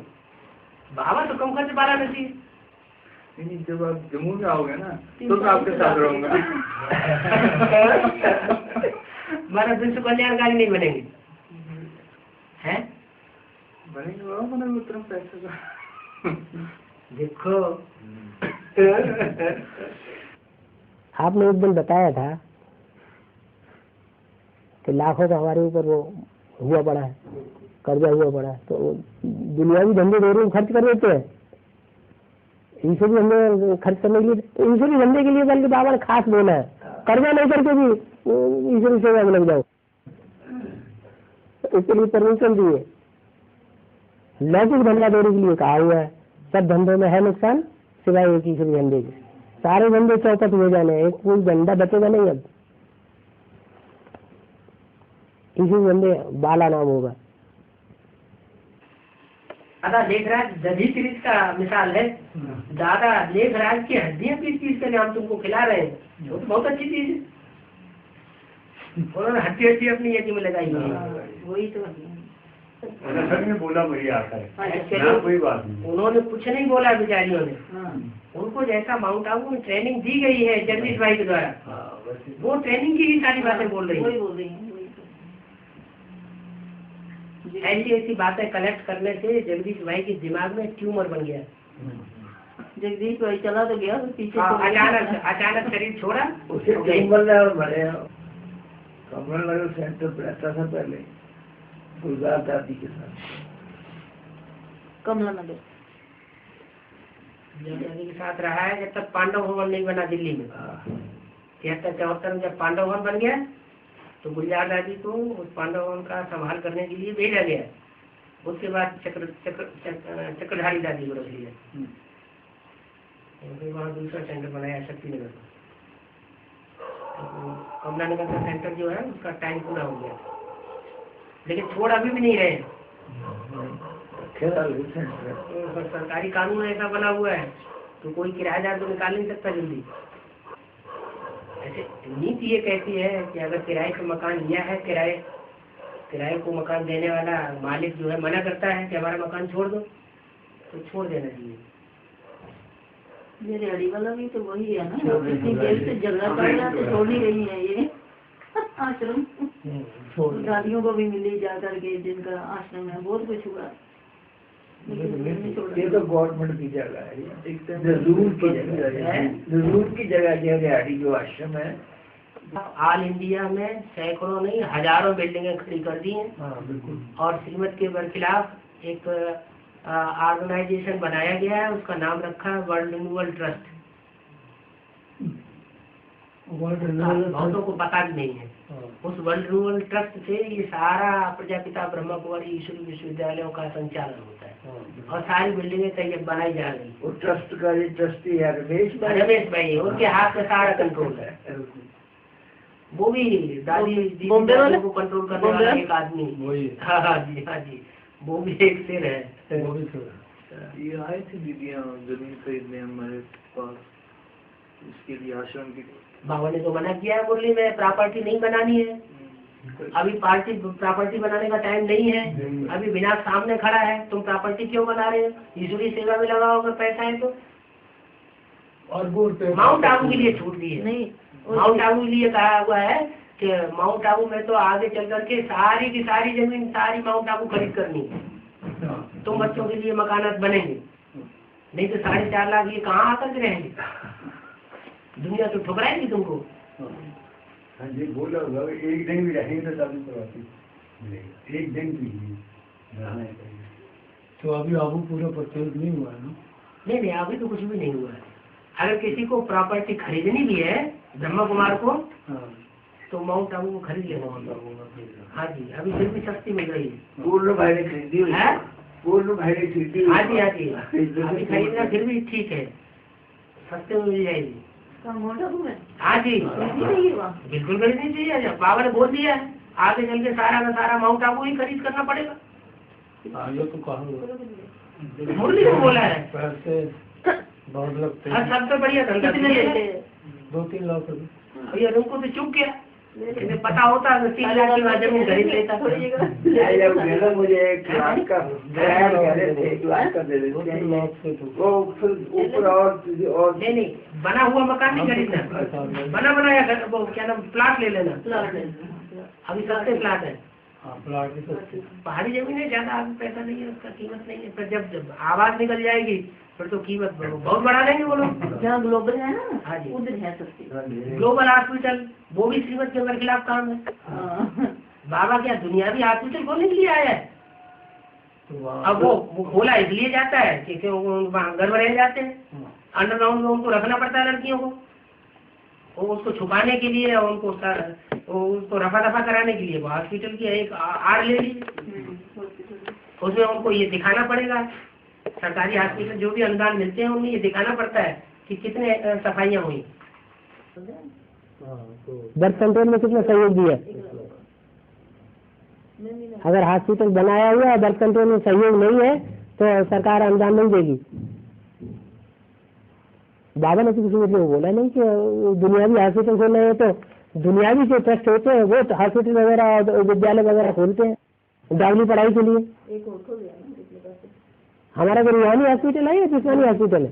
बाबा तो कम खर्च वाला नहीं। नहीं, जब आप जम्मू में आओगे ना तो मैं आपके साथ रहूंगा। हमारा विश्व कल्याणकारी नहीं बनेंगे, हैं? बनेंगे बाबा, बने उतना पैसे का। देखो आपने एक दिन बताया था कि लाखों का हमारे ऊपर वो हुआ पड़ा है, कर्जा हुआ पड़ा है, तो दुनियावी धंधे दे रहे खर्च कर देते हैं। ईश्वरी धंधे खर्च करने के लिए, तो ईश्वरी धंधे के लिए बल्कि बाबा ने खास बोला है, कर्जा नहीं करके भी ईश्वरी सेवा में लग जाओ, इसके लिए परमिशन दिए। लौकिक धंधा देने के लिए कहा हुआ है। सब धंधों में है नुकसान सिवाय एक ईश्वरी धंधे के। सारे धंधे चौपट हो जाने, एक कोई धंधा बचेगा नहीं। अब ईश्वरी धंधे बाला नाम होगा। दादा लेखराज दधी सीरीज का मिसाल है। दादा लेखराज की हड्डियां पीस कर हम तुमको खिला रहे हैं, तो बहुत अच्छी चीज है। उन्होंने हड्डी अपनी यज्ञ में लगाई है। वही तो बोला वही आता है, कोई बात नहीं। उन्होंने कुछ नहीं बोला बेचारियों ने। उनको जैसा माउंट आबू में ट्रेनिंग दी गई है जगदीश भाई के द्वारा, वो ट्रेनिंग की ही सारी बातें बोल रही है। ऐसी ऐसी बातें कलेक्ट करने से जगदीश भाई के दिमाग में ट्यूमर बन गया। जगदीश भाई चला तो गया, तो पीछे अचानक शरीर छोड़ा। कमल नगर सेंटर पे रहता था पहले गुलजार दादी के साथ। कमला नगर दादी के साथ रहा है जब तक पांडव भवन नहीं बना दिल्ली में। 73-74 में जब पांडव भवन बन गया तो गुलजार दादी को उस पांडव भवन का संभाल करने के लिए भेजा गया। उसके बाद चक्रधारी दादी को रख लिया। वहाँ दूसरा सेंटर बनाया शक्तिनगर में। तो कमला नगर का सेंटर जो है उसका टाइम पूरा हो गया, लेकिन छोड़ अभी भी नहीं रहे। सरकारी कानून ऐसा बना हुआ है तो कोई किराएदार तो निकाल नहीं सकता जल्दी। ऐसे नीति ये कहती है कि अगर किराए का मकान लिया है, किराए को मकान देने वाला मालिक जो है मना करता है कि हमारा मकान छोड़ दो, तो छोड़ देना चाहिए। ये रेहड़ी वाला भी तो वही है ना, इतनी देर से झगड़ा कर रहा तो छोड़ नहीं रही है ये आश्रम। दादियों को भी मिली जा करके जिनका आश्रम है, बहुत कुछ हुआ। ये तो गवर्नमेंट की जगह है, जरूर की जगह है, जरूर की जगह है रिहाड़ी जो आश्रम है। ऑल इंडिया में सैकड़ों नहीं हजारों बिल्डिंगें खड़ी कर दी हैं। हाँ बिल्कुल। और श्रीमत के बरखिलाफ एक ऑर्गेनाइजेशन बनाया गया है, उसका नाम रखा है वर्ल्ड रिन्यूअल ट्रस्ट। बहुतों को पता भी नहीं है। उस वर्ल्ड रिन्यूअल ट्रस्ट से ये सारा प्रजापिता ब्रह्मा कुमारी ईश्वरी विश्वविद्यालयों का संचालन होता है और सारी बिल्डिंगें तैयार बनाई जा रही है। ट्रस्ट का ये ट्रस्टी है रमेश भाई, उनके हाथ में सारा कंट्रोल है। वो भी दादी बॉम्बे वाले को कंट्रोल करने वाला एक आदमी। हाँ जी, वो भी एक सिर है। वो भी ये आए थे दीदियाँ जमीन खरीदने हमारे पास, इसके लिए आश्रम की। बाबा ने तो मना किया है, मुरली में प्रॉपर्टी नहीं बनानी है। अभी प्रॉपर्टी बनाने का टाइम नहीं है। अभी विनाश सामने खड़ा है, तुम प्रॉपर्टी क्यों बना रहे हो? ईश्वरी सेवा में लगाओ अगर पैसा है तो। और माउंट आबू के लिए छूट दी है। नहीं, माउंट आबू के लिए कहा हुआ है कि माउंट आबू में तो आगे चल करके सारी की सारी जमीन सारी माउंट आबू खरीद करनी है। तुम बच्चों के लिए मकानात बनेंगे, नहीं तो 4.5 लाख ये कहाँ आकर के रहेंगे? दुनिया तो ठुकराएगी तुमको। हाँ जी बोला होगा, एक दिन भी रहेंगे तो तभी प्रवासी मिलेगा, एक दिन भी रहना चाहिए। तो अभी आबू पूरा परचेज नहीं हुआ है ना? नहीं, अभी तो कुछ भी नहीं हुआ है। अगर किसी को प्रॉपर्टी खरीदनी भी है ब्रह्मा कुमार को, तो माउंट आबू को खरीद लेना। हाँ जी, अभी फिर भी सस्ती मिल रही है। पूर्ण भाई ने खरीदी है, पूर्ण भाई ने खरीदी। हाँ जी, अभी खरीदना फिर भी ठीक है, सस्ते में मिल जाएगी। हाँ जी, बिल्कुल खरीदनी चाहिए। बाबा ने बोल दिया है आगे चल के सारा का सारा माउंट आबू ही खरीद करना पड़ेगा। ये तो कहा मुरली को बोला है। पैसे बहुत लगते हैं। सबसे बढ़िया धंधा 2-3 लाख रुपए। भैया तुमको तो चुप गया, इन्हें पता होता है 3 लाख की बाद जमीन खरीद लेता। मुझे 1 लाख का वो ऊपर और नहीं, बना हुआ मकान नहीं खरीदना, बना बनाया वो क्या नाम प्लाट ले लेना। अभी सस्ते प्लाट है। प्लाट भी सस्ते। पहाड़ी जमीन है, ज्यादा अभी पैसा नहीं है, उसका कीमत नहीं है। फिर जब आवाज निकल जाएगी फिर तो कीमत बहुत बढ़ा देंगे वो लोग। जहाँ ग्लोबल है ना, हाँ जी, उधर है सस्ती। ग्लोबल हॉस्पिटल वो भी श्रीमत के खिलाफ काम है। बाबा क्या दुनियावी हॉस्पिटल खोलने के लिए आया है? अब वो खोला इसलिए जाता है कि वहाँ गर्भ रह जाते हैं, अंडरग्राउंड में उनको रखना पड़ता है लड़कियों को, वो उसको छुपाने के लिए और उसको रफा दफा कराने के लिए हॉस्पिटल की एक आड़ ले ली। उसमें उनको ये दिखाना पड़ेगा, सरकारी हॉस्पिटल जो भी अनुदान मिलते हैं उन्हें ये दिखाना पड़ता है कि कितने सफाइयाँ हुई। बर्थ कंट्रोल में कितना सहयोग दिया? अगर हॉस्पिटल बनाया हुआ है, बर्थ कंट्रोल में सहयोग नहीं है तो सरकार अनुदान नहीं देगी। बाबा ने किसी को बोला नहीं कि दुनियावी हॉस्पिटल खोलना है तो दुनियावी जो ट्रस्ट होते हैं वो हॉस्पिटल वगैरह विद्यालय वगैरह खोलते हैं डावली पढ़ाई के लिए। हमारा जो रूहानी हॉस्पिटल है या जिस्मानी हॉस्पिटल है?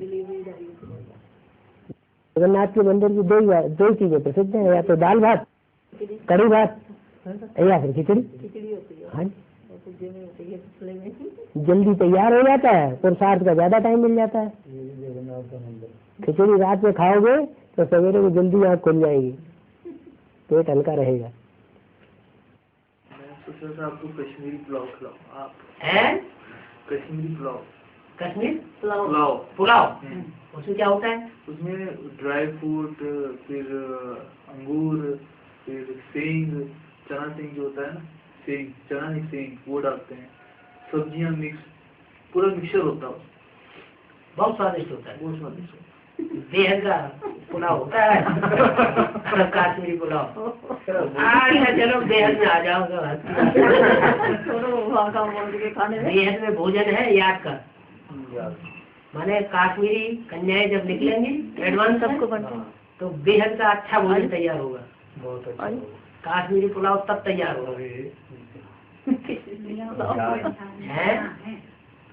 जगन्नाथ के मंदिर की दो चीजें प्रसिद्ध है, या तो दाल भात कड़ी भात या फिर खिचड़ी। हाँ, जल्दी तैयार हो जाता है, पुरुषार्थ का ज्यादा टाइम मिल जाता है। खिचड़ी रात में खाओगे तो सवेरे में जल्दी आँख खुल जाएगी, पेट हल्का रहेगा। आपको कश्मीरी पुलाव खिलाओ आप। कश्मीरी पुलाव। कश्मीर पुलाव उसमें क्या होता है? उसमें ड्राई फ्रूट, फिर अंगूर, फिर सेंग, चना सेंग जो होता है ना, सेंग चना नहीं सेंग, वो डालते हैं, सब्जियां मिक्स, पूरा मिक्सचर होता है। बहुत स्वादिष्ट होता है। बहुत स्वादिष्ट होता है। बेहद का पुलाव होता है कश्मीरी पुलाव। अच्छा चलो बेहद में आ जाओगे। बेहद में भोजन है याद का, माने काश्मीरी कन्याएं जब निकलेंगी एडवांस सबको तो बेहद का अच्छा भोजन तैयार होगा। बहुत अच्छा काश्मीरी पुलाव तब तैयार होगा है,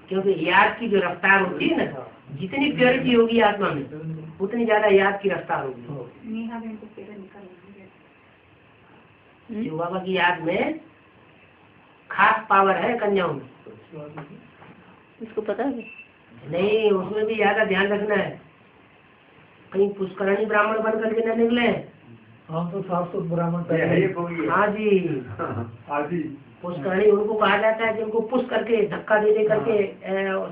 क्योंकि याद की जो रफ्तार होती है ना, जितनी प्योरिटी होगी आत्मा में उतनी ज्यादा याद की रफ्तार होगी। शिव बाबा की याद में खास पावर है कन्याओं में। इसको पता है? नहीं, उसमें भी ज्यादा ध्यान रखना है, कहीं पुष्करणी ब्राह्मण बन करके न निकले। हम तो शाश्वत ब्राह्मण हाँ जी, पुष्करणी उनको कहा जाता है जिनको पुश करके धक्का दे करके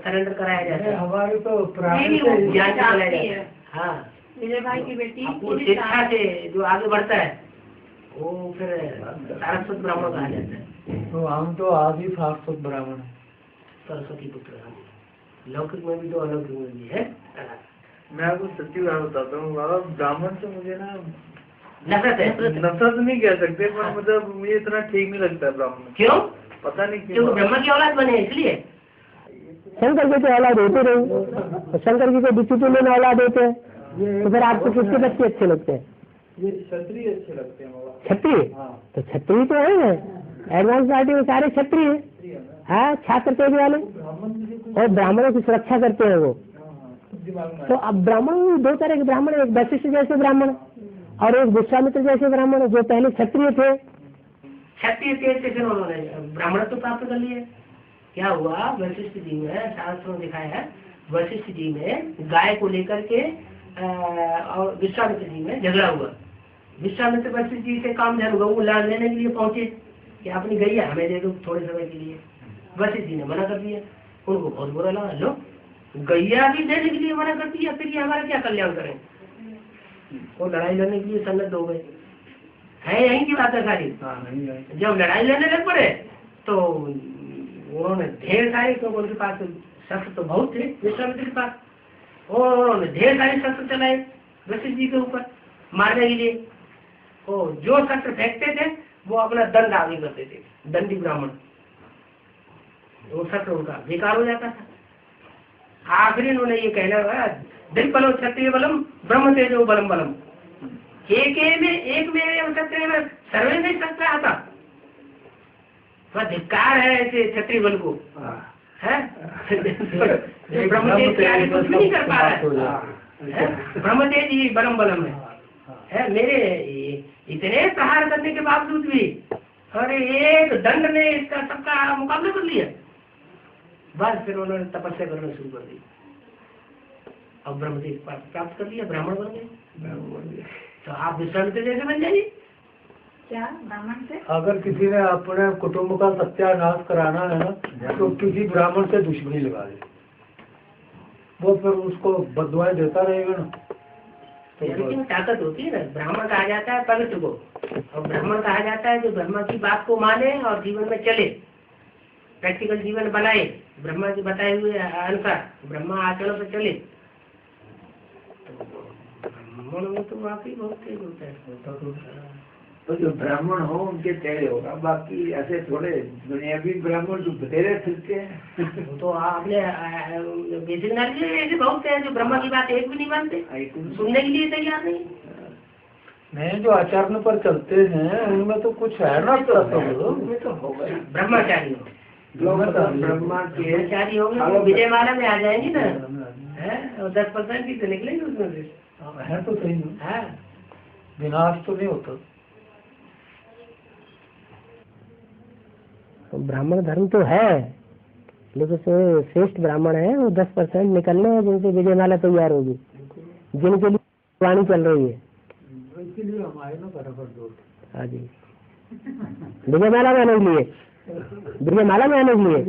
सरेंडर कराया जाता है। हमारे तो ज्ञान से चलाया जाता है। हाँ, विजय भाई की बेटी अपनी शिक्षा से जो आगे बढ़ता है वो फिर सारस्वत ब्राह्मण कहा जाता है। तो हम तो आदि शाश्वत ब्राह्मण है। सरस्वती पुत्र, लौकिक में भी तो अलौकिक में भी है। मैं आपको सच्ची बात बताता हूँ बाबा, ब्राह्मण से मुझे ना नफरत है। नफरत नहीं कह सकते, पर मतलब मुझे इतना ठीक नहीं लगता है ब्राह्मण। क्यों? पता नहीं क्यों? ब्रह्मा की औलाद बने इसलिए। शंकर जी की औलाद होते रहे, शंकर जी को डिसिप्लिन औलाद होते हैं, तो फिर आपको किसके बच्चे अच्छे लगते हैं? ये क्षत्रिय अच्छे लगते हैं बाबा। क्षत्रिय? तो क्षत्रिय तो है, एडवांस पार्टी में सारे क्षत्रिय है। हाँ, छात्र तेज वाले और ब्राह्मणों की सुरक्षा करते हैं वो। तो अब ब्राह्मण दो तरह के ब्राह्मण, एक वशिष्ठ जैसे ब्राह्मण और एक विश्वामित्र जैसे ब्राह्मण, जो पहले क्षत्रिय थे। क्षत्रिय तेज से फिर उन्होंने ब्राह्मण तो प्राप्त कर लिए। क्या हुआ, वशिष्ठ जी में शास्त्रों में दिखाया है, वशिष्ठ जी में गाय को लेकर के और विश्वामित्र जी में झगड़ा हुआ। विश्वामित्र वशिष्ठ जी से काम धन गऊ लाल लेने के लिए पहुंचे कि अपनी गैया हमें दे दो थोड़े समय के लिए। वशिष्ठ जी ने मना कर दिया, उनको बहुत बुरा लगा, लो गैया भी देने के लिए मना कर दिया, फिर ये हमारा क्या कल्याण करें। वो लड़ाई लड़ने के लिए सन्नद्ध हो गए। है यहीं की बात है सारी। जब लड़ाई लड़ने लग पड़े तो उन्होंने ढेर सारे, क्योंकि उनके पास शस्त्र तो बहुत थे विश्वामित्र के पास, और उन्होंने ढेर सारे शस्त्र चलाए वशिष्ठ जी के ऊपर मारने के लिए। तो जो शस्त्र फेंकते थे वो अपना दंड आगे करते थे, दंडी ब्राह्मण, वो शस्त्र उनका बेकार हो जाता था। आखिरी उन्होंने ये कहना है, दिल बलो क्षत्रिय बलम ब्रह्म तेजो बलम बलम, एक में क्षत्रिय में सर्वे में शस्त्र आता। धिक्कार है ऐसे क्षत्रिय बल को, है ब्रह्म तेज कुछ नहीं कर पा रहा है, ब्रह्म तेज ही बलम बलम है। मेरे इतने प्रहार करने के बावजूद भी अरे एक दंड ने इसका सबका मुकाबला कर लिया। बस फिर उन्होंने तपस्या करना शुरू कर दी, अब ब्रह्मदेव प्राप्त कर लिया, ब्राह्मण बन गए। तो आप विश्वामित्र जैसे बन जाइए। क्या ब्राह्मण से? अगर किसी ने अपने कुटुंब का सत्यानाश कराना है ना, तो किसी ब्राह्मण से दुश्मनी लगा दे, वो फिर उसको बददुआएं देता रहेगा ना। लेकिन ताकत होती है ना, ब्राह्मण कहा जाता है पवित्र को, और ब्राह्मण कहा जाता है जो ब्रह्मा की बात को माने और जीवन में चले, प्रैक्टिकल जीवन बनाए, ब्रह्मा के बताए हुए अनुसार ब्रह्मा आचरण पर चले। तो ब्राह्मण में तो वाकई बहुत तेज होता है। तो जो ब्राह्मण हो उनके तेरे होगा, बाकी ऐसे थोड़े दुनियावी ब्राह्मण जो बतेरे फिरते हैं। तो आपने बेसिक नॉलेज ऐसे बहुत हैं जो ब्रह्मा की बात एक भी नहीं मानते, सुनने के लिए तैयार नहीं। नहीं, जो आचरण पर चलते हैं उनमें तो कुछ है ना, तो होगा ब्रह्मचारी ब्रह्मा के ब्रह्मचारी होंगे, विजय माला में आ जाएंगे ना, है, और 10% ही तो निकलेंगे उसमें से। है तो सही है, विनाश तो नहीं होता। ब्राह्मण धर्म तो है, लेकिन श्रेष्ठ ब्राह्मण है वो 10% निकलने हैं जिनसे विजयमाला तैयार होगी, जिनके लिए वाणी चल रही है। इसीलिए हम आए ना फटाफट दौड़। हाँ जी, विजयमाला में आने के लिए, विजयमाला में आने के लिए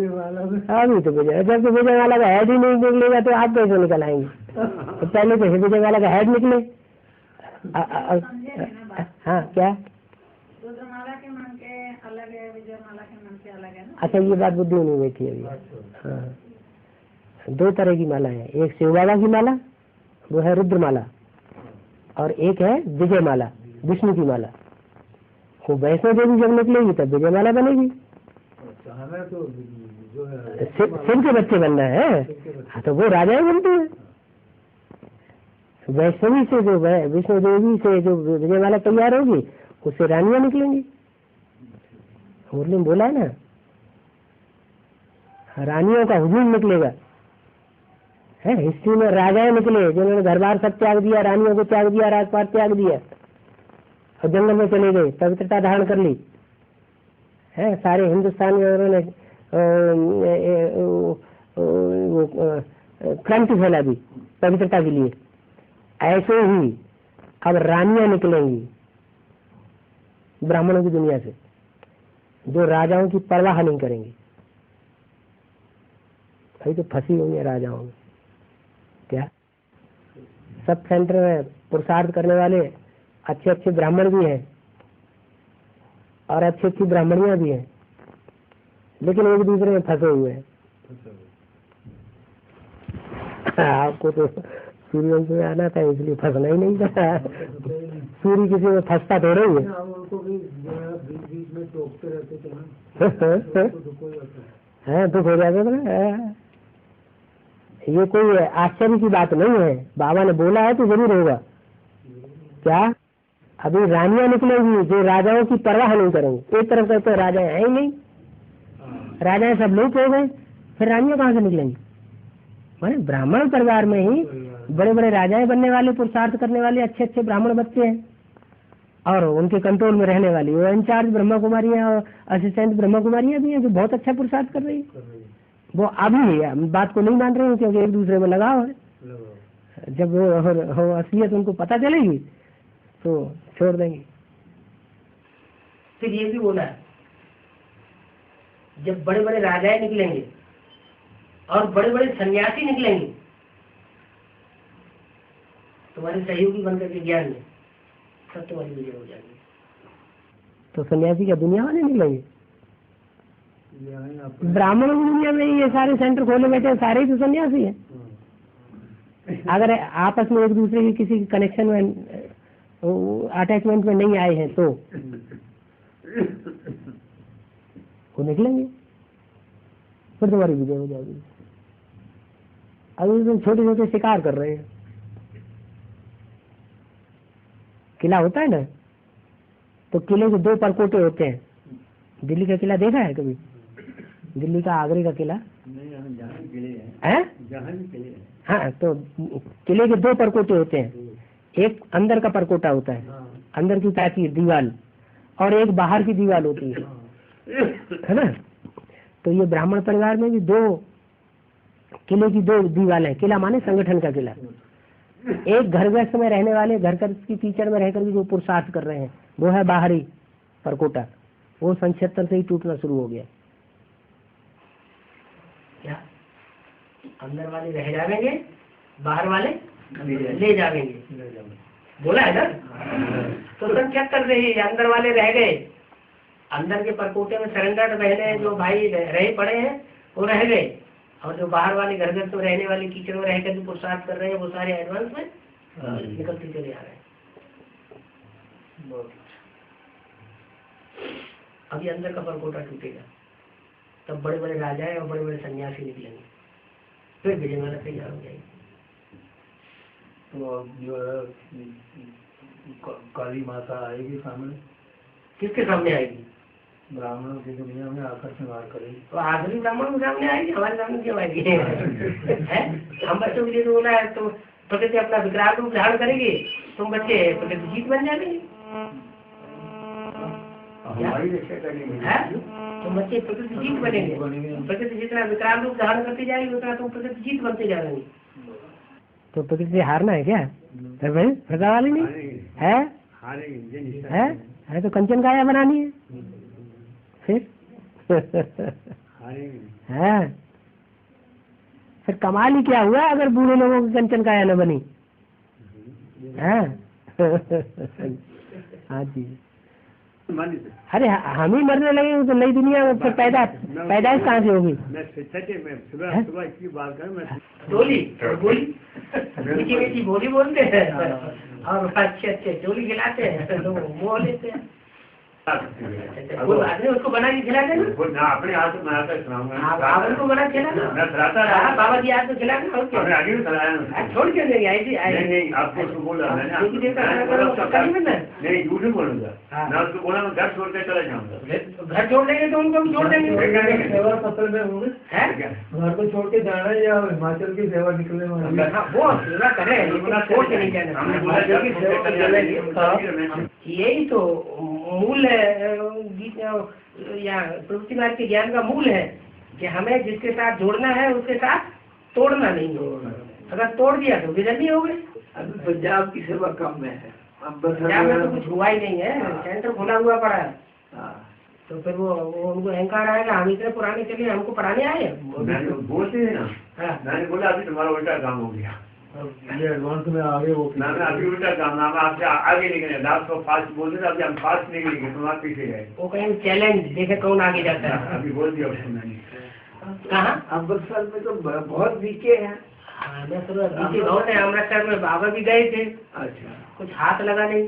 अभी तो विजय, जब तो विजयमाला का हेड ही नहीं निकलेगा तो आप कैसे निकल आएंगे? तो पहले तो विजयमाला का हेड निकले। हाँ, क्या? रुद्रमाला के मन के अलग है, विजयमाला के मन के अलग है ना। अच्छा, ये बात बुद्धि नहीं बैठी अभी। हाँ, दो तरह की माला है, एक शिव बाबा की माला वो है रुद्रमाला, और एक है विजय माला, विष्णु की माला। वो वैष्णो देवी जब निकलेगी तब विजय माला बनेगी। तो जो है शिव के बच्चे बनना है, हाँ तो वो राजाएं बनते हैं। वैष्णवी से जो विष्णु देवी से जो विजय माला तैयार होगी उससे रानियां निकलेंगी। मुरली में बोला है ना, रानियों का हुजूम निकलेगा। है हिस्ट्री में राजाएं निकले जिन्होंने घर बार सब त्याग दिया, रानियों को त्याग दिया, राजपाट त्याग दिया और जंगल में चले गए, पवित्रता धारण कर ली। है सारे हिंदुस्तान में उन्होंने वो क्रांति फैला दी पवित्रता के लिए, ऐसे ही अब रानियां निकलेंगी ब्राह्मणों की दुनिया से, जो राजाओं की परवाह नहीं करेंगी। अभी तो फंसी हुई है राजाओं में। क्या सब सेंटर में पुरुषार्थ करने वाले अच्छे अच्छे ब्राह्मण भी हैं और अच्छी अच्छी ब्राह्मणियां भी हैं, लेकिन एक दूसरे में फंसे हुए हैं। आपको तो सूर्यवंश में आना था, इसलिए फंसना ही नहीं था। सूर्य किसी में फंसता थोड़ा ही है। हाँ, दुख हो जाता था। ये कोई आश्चर्य की बात नहीं है, बाबा ने बोला है तो जरूर होगा। क्या अभी रानियां निकलेंगी जो राजाओं की परवाह नहीं करेंगी। एक तरफ कहते राजा है ही नहीं, राजाएं सब लोग हो गए, फिर रानियां कहाँ से निकलेंगी? माने ब्राह्मण परिवार में ही बड़े बड़े राजाएं बनने वाले, पुरुषार्थ करने वाले अच्छे अच्छे ब्राह्मण बच्चे हैं, और उनके कंट्रोल में रहने वाली वो इंचार्ज ब्रह्मा कुमारियां और असिस्टेंट ब्रह्मा कुमारियां भी हैं जो बहुत अच्छा पुरुषार्थ कर रही है। वो अभी बात को नहीं मान रहे हैं क्योंकि एक दूसरे में लगाव है। जब वो असलियत उनको पता चलेगी तो छोड़ देंगे। फिर ये भी बोला जब बड़े बड़े राजाएं निकलेंगे और बड़े बड़े सन्यासी निकलेंगे, तुम्हारे सहयोगी बनकर के ज्ञान में सब तुम्हारी विजय हो जाएगी। तो सन्यासी क्या दुनिया वाले निकलेंगे? ब्राह्मणों की दुनिया में ये सारे सेंटर खोले बैठे हैं, सारे ही तो सन्यासी हैं। अगर आपस में एक दूसरे की किसी कनेक्शन में अटैचमेंट में नहीं आए हैं तो वो निकलेंगे, फिर तुम्हारी विजय हो जाएगी। अभी तुम छोटे छोटे शिकार कर रहे हैं। किला होता है ना, तो किले के दो परकोटे होते हैं। दिल्ली का किला देखा है कभी? दिल्ली का आगरे का किला है? हाँ, तो किले के दो परकोटे होते हैं। एक अंदर का परकोटा होता है, अंदर की प्राचीर दीवाल, और एक बाहर की दीवाल होती है ना। तो ये ब्राह्मण परिवार में भी दो किले की दो दीवाल है। किला माने संगठन का किला। एक घर गृहस्थ में रहने वाले, घर की कीचड़ में रहकर जो पुरुषार्थ कर रहे हैं, वो है बाहरी परकोटा। वो 76 से ही टूटना शुरू हो गया। क्या अंदर वाले रह जाएंगे, बाहर वाले ले जाएंगे, बोला है ना। तो 77 से ही अंदर वाले रह गए, अंदर के परकोटे में सरेंडर रहने जो भाई रहे पड़े हैं वो रह गए, और जो बाहर वाले घर घर में रहने वाले कीचड़ में रहकर जो पुरुषार्थ कर रहे हैं वो सारे एडवांस में निकलते चले आ रहे हैं। अभी अंदर का परकोटा टूटेगा, तब बड़े बड़े राजाएं और बड़े बड़े सन्यासी निकलेंगे, फिर विजयमाला तैयार हो जाएगी। तो अब जो है काली माता आएगी सामने। किसके सामने आएगी? ब्राह्मणों की दुनिया में आकर संहार करेगी। तो आखिरी ब्राह्मण के सामने आएगी, हमारे सामने क्यों आएगी? हम बच्चों के लिए बोला है तो प्रकृति अपना विकराल रूप धारण करेगी, तुम बच्चे प्रकृति जीत बन जाएंगे। हमारी रक्षा करेंगे। तुम बच्चे प्रकृति जीत बनेंगे। प्रकृति जितना विकराल रूप धारण करती जाएगी उतना तुम प्रकृति जीत बनते जा रहे। तो प्रकृति हारना है क्या? भाई प्रकार वाली नहीं है, है तो कंचन काया बनानी है फिर। है फिर कमाल ही क्या हुआ अगर बूढ़े लोगों की कंचन काया न बनी है। हाँ जी, अरे हम ही मरने लगे तो नई दुनिया में फिर पैदाइश कहाँ से होगी? बोली मीठी मीठी बोली बोलते हैं और अच्छे अच्छे चोली खिलाते हैं, लोग मोह लेते हैं। वो आदमी उसको बना के खिला देना, अपने हाथ में बनाकर खिलाऊंगा। आप उनको बना खिलाना, बाबा जी आज तो खिलाना। और क्या आगे भी खिलाया छोड़ के देंगे ऐसी? नहीं, आपको उसको बोला नहीं, झूठ नहीं बोलूंगा। मैं उसको बोला मैं घर छोड़ कर चला जाऊंगा। घर छोड़ देंगे तो उनको छोड़ देंगे। सेवा पत्र में होंगे, घर को छोड़ के जाना है या हिमाचल की सेवा निकलने वाली? वो सेवा करे, छोड़ के नहीं जाना। यही तो मूल है या प्रवृत्ति मार्ग के ज्ञान का मूल है कि हमें जिसके साथ जोड़ना है उसके साथ तोड़ना नहीं है। अगर तोड़ दिया तो बिगड़नी हो गई। अभी पंजाब की सेवा कम है, पंजाब में तो कुछ हुआ ही नहीं है, सेंटर खुला हुआ पड़ा है। तो फिर वो उनको अहंकार आएगा, हम इतने पुराने चले हमको पढ़ाने आए। बोलते हैं ना, मैंने बोला अभी तुम्हारा उल्टा काम हो गया, ये एडवांस में आगे हो ना, अभी उल्टा काम ना, आपसे आगे निकले, आपको फास्ट बोलते थे, अभी हम फास्ट निकलेंगे, तुम आप पीछे गए। वो कहेंगे चैलेंज, देखे कौन आगे जाता है। अभी बोल दिया उसने। कहाँ अमृतसर में तो बहुत वीके हैं। बहुत है, अमृतसर में बाबा भी गए थे। अच्छा, कुछ हाथ लगा नहीं।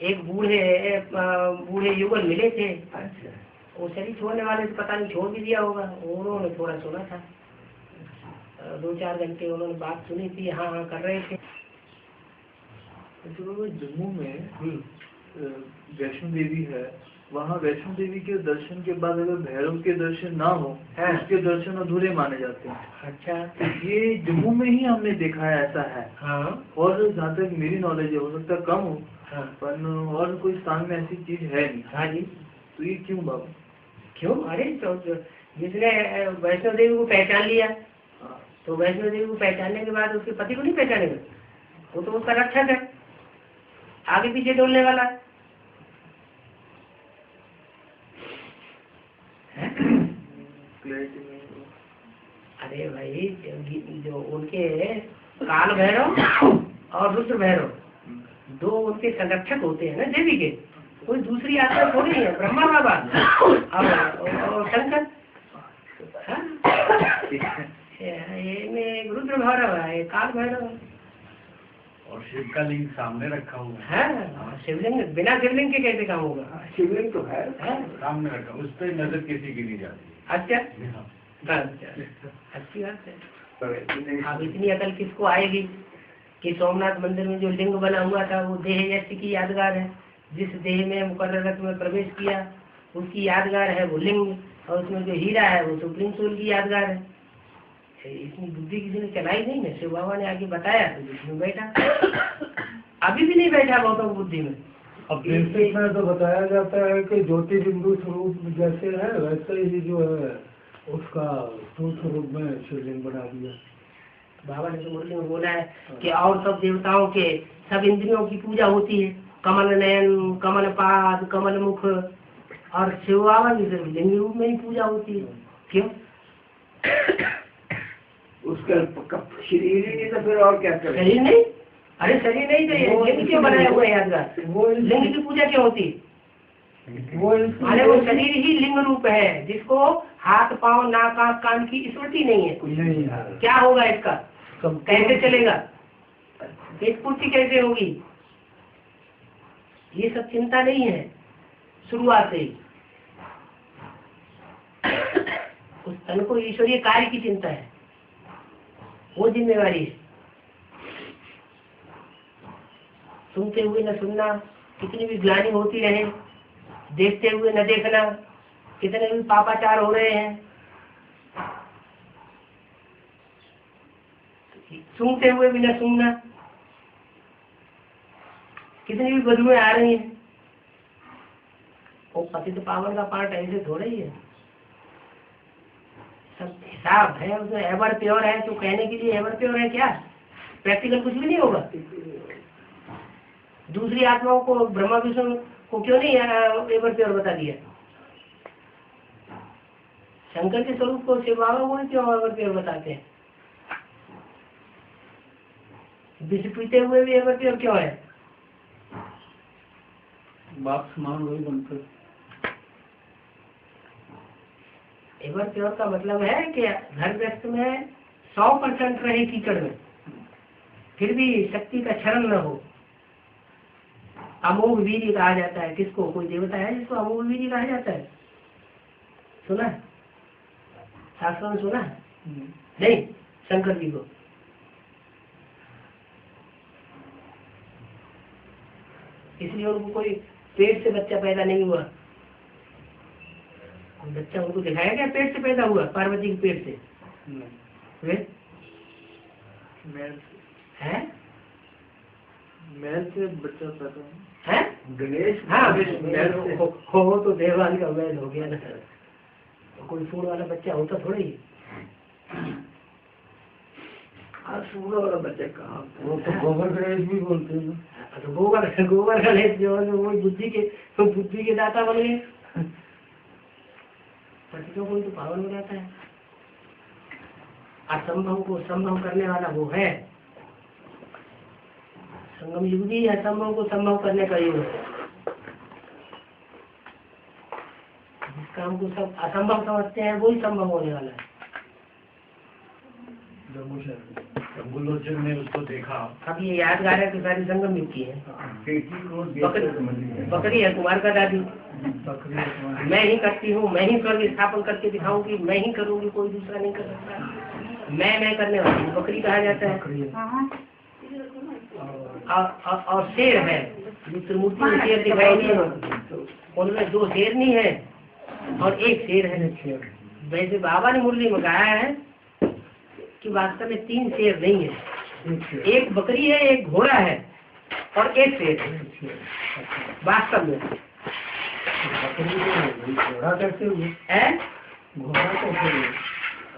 एक बूढ़े युगल मिले थे। अच्छा, वो शरीर छोड़ने वाले से पता नहीं छोड़ भी दिया होगा, उन्होंने थोड़ा सुना था, 2-4 घंटे उन्होंने बात सुनी थी, हाँ हाँ कर रहे थे। जम्मू में वैष्णो देवी है, वहाँ वैष्णो देवी के दर्शन के बाद अगर भैरव के दर्शन ना हो, उसके दर्शन अधूरे माने जाते हैं। अच्छा, ये जम्मू में ही हमने देखा है, ऐसा है। हाँ। और जहाँ तक मेरी नॉलेज है, हो सकता है कम हो, हाँ। पर और कोई स्थान में ऐसी चीज है नहीं। हाँ जी। तो ये क्यों बाबा? क्यों? अरे तो जिसने वैष्णो देवी को पहचान लिया, तो वैष्णो देवी को पहचानने के बाद उसके पति को नहीं पहचानेगा, वो तो उसका रक्षक है, आगे पीछे डोलने वाला है। अरे भाई, जो उनके काल भैरव और रुद्र भैरव, 2 उनके संरक्षक होते हैं ना देवी के, कोई दूसरी आत्मा थोड़ी है। ब्रह्मा बाबा और शंकर, ये रुद्र भैरव है, काल भैरव है। और शिव का लिंग सामने रखा हुआ है। शिवलिंग, बिना शिवलिंग के कैसे काम होगा? शिवलिंग तो है सामने रखा, उस पर नजर किसी की नहीं जाती। अच्छा, अच्छी बात है। अब इतनी अकल किसको आएगी कि सोमनाथ मंदिर में जो लिंग बना हुआ था वो देह यश की यादगार है, जिस देह में मुकर्ररत में प्रवेश किया उसकी यादगार है वो लिंग, और उसमें जो हीरा है वो सुप्रीम सोल की यादगार है। इतनी बुद्धि किसी ने चलाई नहीं है, शिव बाबा ने आगे बताया तो जिसमें बैठा, अभी भी नहीं बैठा गौतम बुद्धि में। अब बेसिक में तो बताया जाता है कि ज्योति बिंदु स्वरूप जैसे है वैसे ही जो है उसका स्थूल स्वरूप में शिवलिंग बना दिया। बाबा ने तो मुरली में बोला है कि और सब देवताओं के सब इंद्रियों की पूजा होती है, कमल नयन, कमल पाद, कमल मुख, और शिव बाबा की सिर्फ लिंग रूप में ही पूजा होती है। क्यों? उसका शरीर ही नहीं तो फिर और क्या करें? शरीर नहीं, अरे शरीर नहीं तो लिंग क्यों बनाया हुआ है यादगार? वो लिंग की पूजा क्यों होती है? अरे वो शरीर ही लिंग रूप है, जिसको हाथ पांव नाक आंख कान की स्मृति नहीं है। क्या होगा इसका? कैसे चलेगा? पेट पूर्ति कैसे होगी? ये सब चिंता नहीं है शुरुआत से ही। उस तन को ईश्वरीय कार्य की चिंता है, वो जिम्मेवारी है। सुनते हुए न सुनना, कितनी भी ग्लानि होती रहे, देखते हुए न देखना, कितने भी पापाचार हो रहे हैं, सुनते हुए भी न सुनना, कितनी भी बदबुएं आ रही हैं, वो पतित पावन का पार्ट ऐसे थोड़ा ही है। सब हिसाब है उसमें। एवर प्योर है तो कहने के लिए एवर प्योर है क्या? प्रैक्टिकल कुछ भी नहीं होगा। दूसरी आत्माओं को, ब्रह्मा विष्णु को क्यों नहीं एवर प्योर बता दिया? शंकर के स्वरूप को शिव बाबा को क्यों एवर प्योर बताते हैं? विष पीते हुए भी एवर प्योर क्यों है? बाप समान वही बनकर। एवर प्योर का मतलब है कि घर व्यक्त में 100% रहे कीचड़ में, फिर भी शक्ति का क्षरण न हो। अमोघ वीर्य कहा जाता है किसको? कोई देवता है जिसको अमोघ वीर्य कहा जाता है? सुना है? शास्त्रों में सुना है? नहीं, शंकर जी को। इसलिए उनको कोई पेट से बच्चा पैदा नहीं हुआ। बच्चा उनको दिखाया गया पेट से पैदा हुआ, पार्वती के पेट से। है महल से बच्चा पैदा है? गणेश, हाँ, हो तो देवान का महल हो गया ना। कोई सूढ़ वाला बच्चा होता थोड़ा ही। सूढ़ वाला बच्चा कहाँ, वो तो गोबर गणेश भी बोलते हैं ना। तो गोबर गणेश जो है वो बुद्धि के दाता बन गए। पतितों को तो पावन बनाता है। असंभव को संभव करने वाला वो है। संगम युग भी असंभव को संभव करने का युग है। जिस काम को सब असंभव समझते हैं वही संभव होने वाला है। गुलोचन ने उसको देखा। अब ये यादगार है कि सारी संगम युग की है। बकरी है कुमार का दादी। मैं ही करती हूँ, मैं ही स्वर्ग स्थापन करके दिखाऊंगी, मैं ही करूंगी, कोई दूसरा नहीं कर सकता। मैं करने वाली बकरी कहा जाता है। और शेर है, जो त्रिमूर्ति में शेर दिखाई दिए, उनमें 2 शेरनी है और 1 शेर है। वैसे बाबा ने मुरली में कहा है कि वास्तव में 3 शेर नहीं है, 1 बकरी है, 1 घोड़ा है और 1 शेर है वास्तव में। घोड़ा कैसे हुए?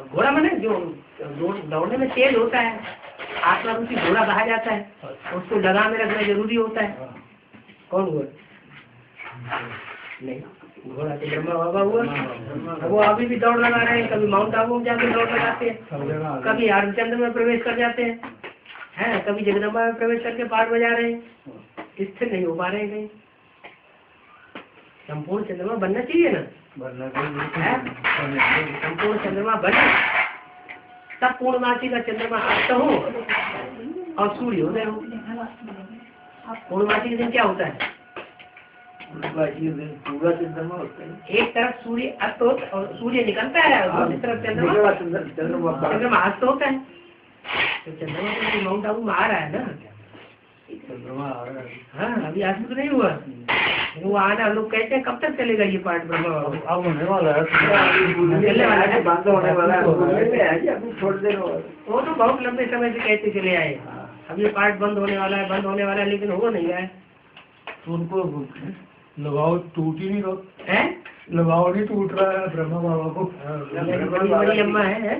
घोड़ा मैंने जो दौड़ने में तेज होता है, आत्मा रूपी घोड़ा कहा जाता है, उसको लगा में रखना जरूरी होता है। कौन हुआ? नहीं, घोड़ा तो ब्रह्मा बाबा हुआ। वो अभी भी दौड़ लगा रहे हैं, कभी माउंट आबू में जाकर दौड़ लगाते हैं, कभी हरिश्चंद्र में प्रवेश कर जाते हैं, कभी जगदम्बा में प्रवेश करके पाठ बजा रहे हैं। स्थिर नहीं हो पा रहे हैं कहीं। संपूर्ण चंद्रमा बनना चाहिए ना, संपूर्ण चंद्रमा बने तब पूर्णमासी का चंद्रमा अस्त हो और सूर्य उदय हो। पूर्णमासी के दिन क्या होता है? पूरा चंद्रमा होता है। एक तरफ सूर्य अस्त होता है और सूर्य निकलता है, और दूसरी तरफ चंद्रमा अस्त होता है। तो चंद्रमा तो माउंट आबू में आ रहा है ना, चंद्रमा आ रहा है। हाँ, अभी अस्त तो नहीं हुआ, वो आना। लोग कहते हैं कब तक चलेगा ये पाठ ब्रह्मा? अब होने वाला है, चलने वाला है, बंद होने वाला है, अभी थोड़ी देर। वो तो बहुत लंबे समय से कहते चले आए, अब ये पाठ बंद होने वाला है, बंद होने वाला है, लेकिन हो नहीं रहा है। तो उनको लगाव टूट ही नहीं रहा है, लगाव नहीं टूट रहा है ब्रह्मा बाबा को। बड़ी बड़ी अम्मा है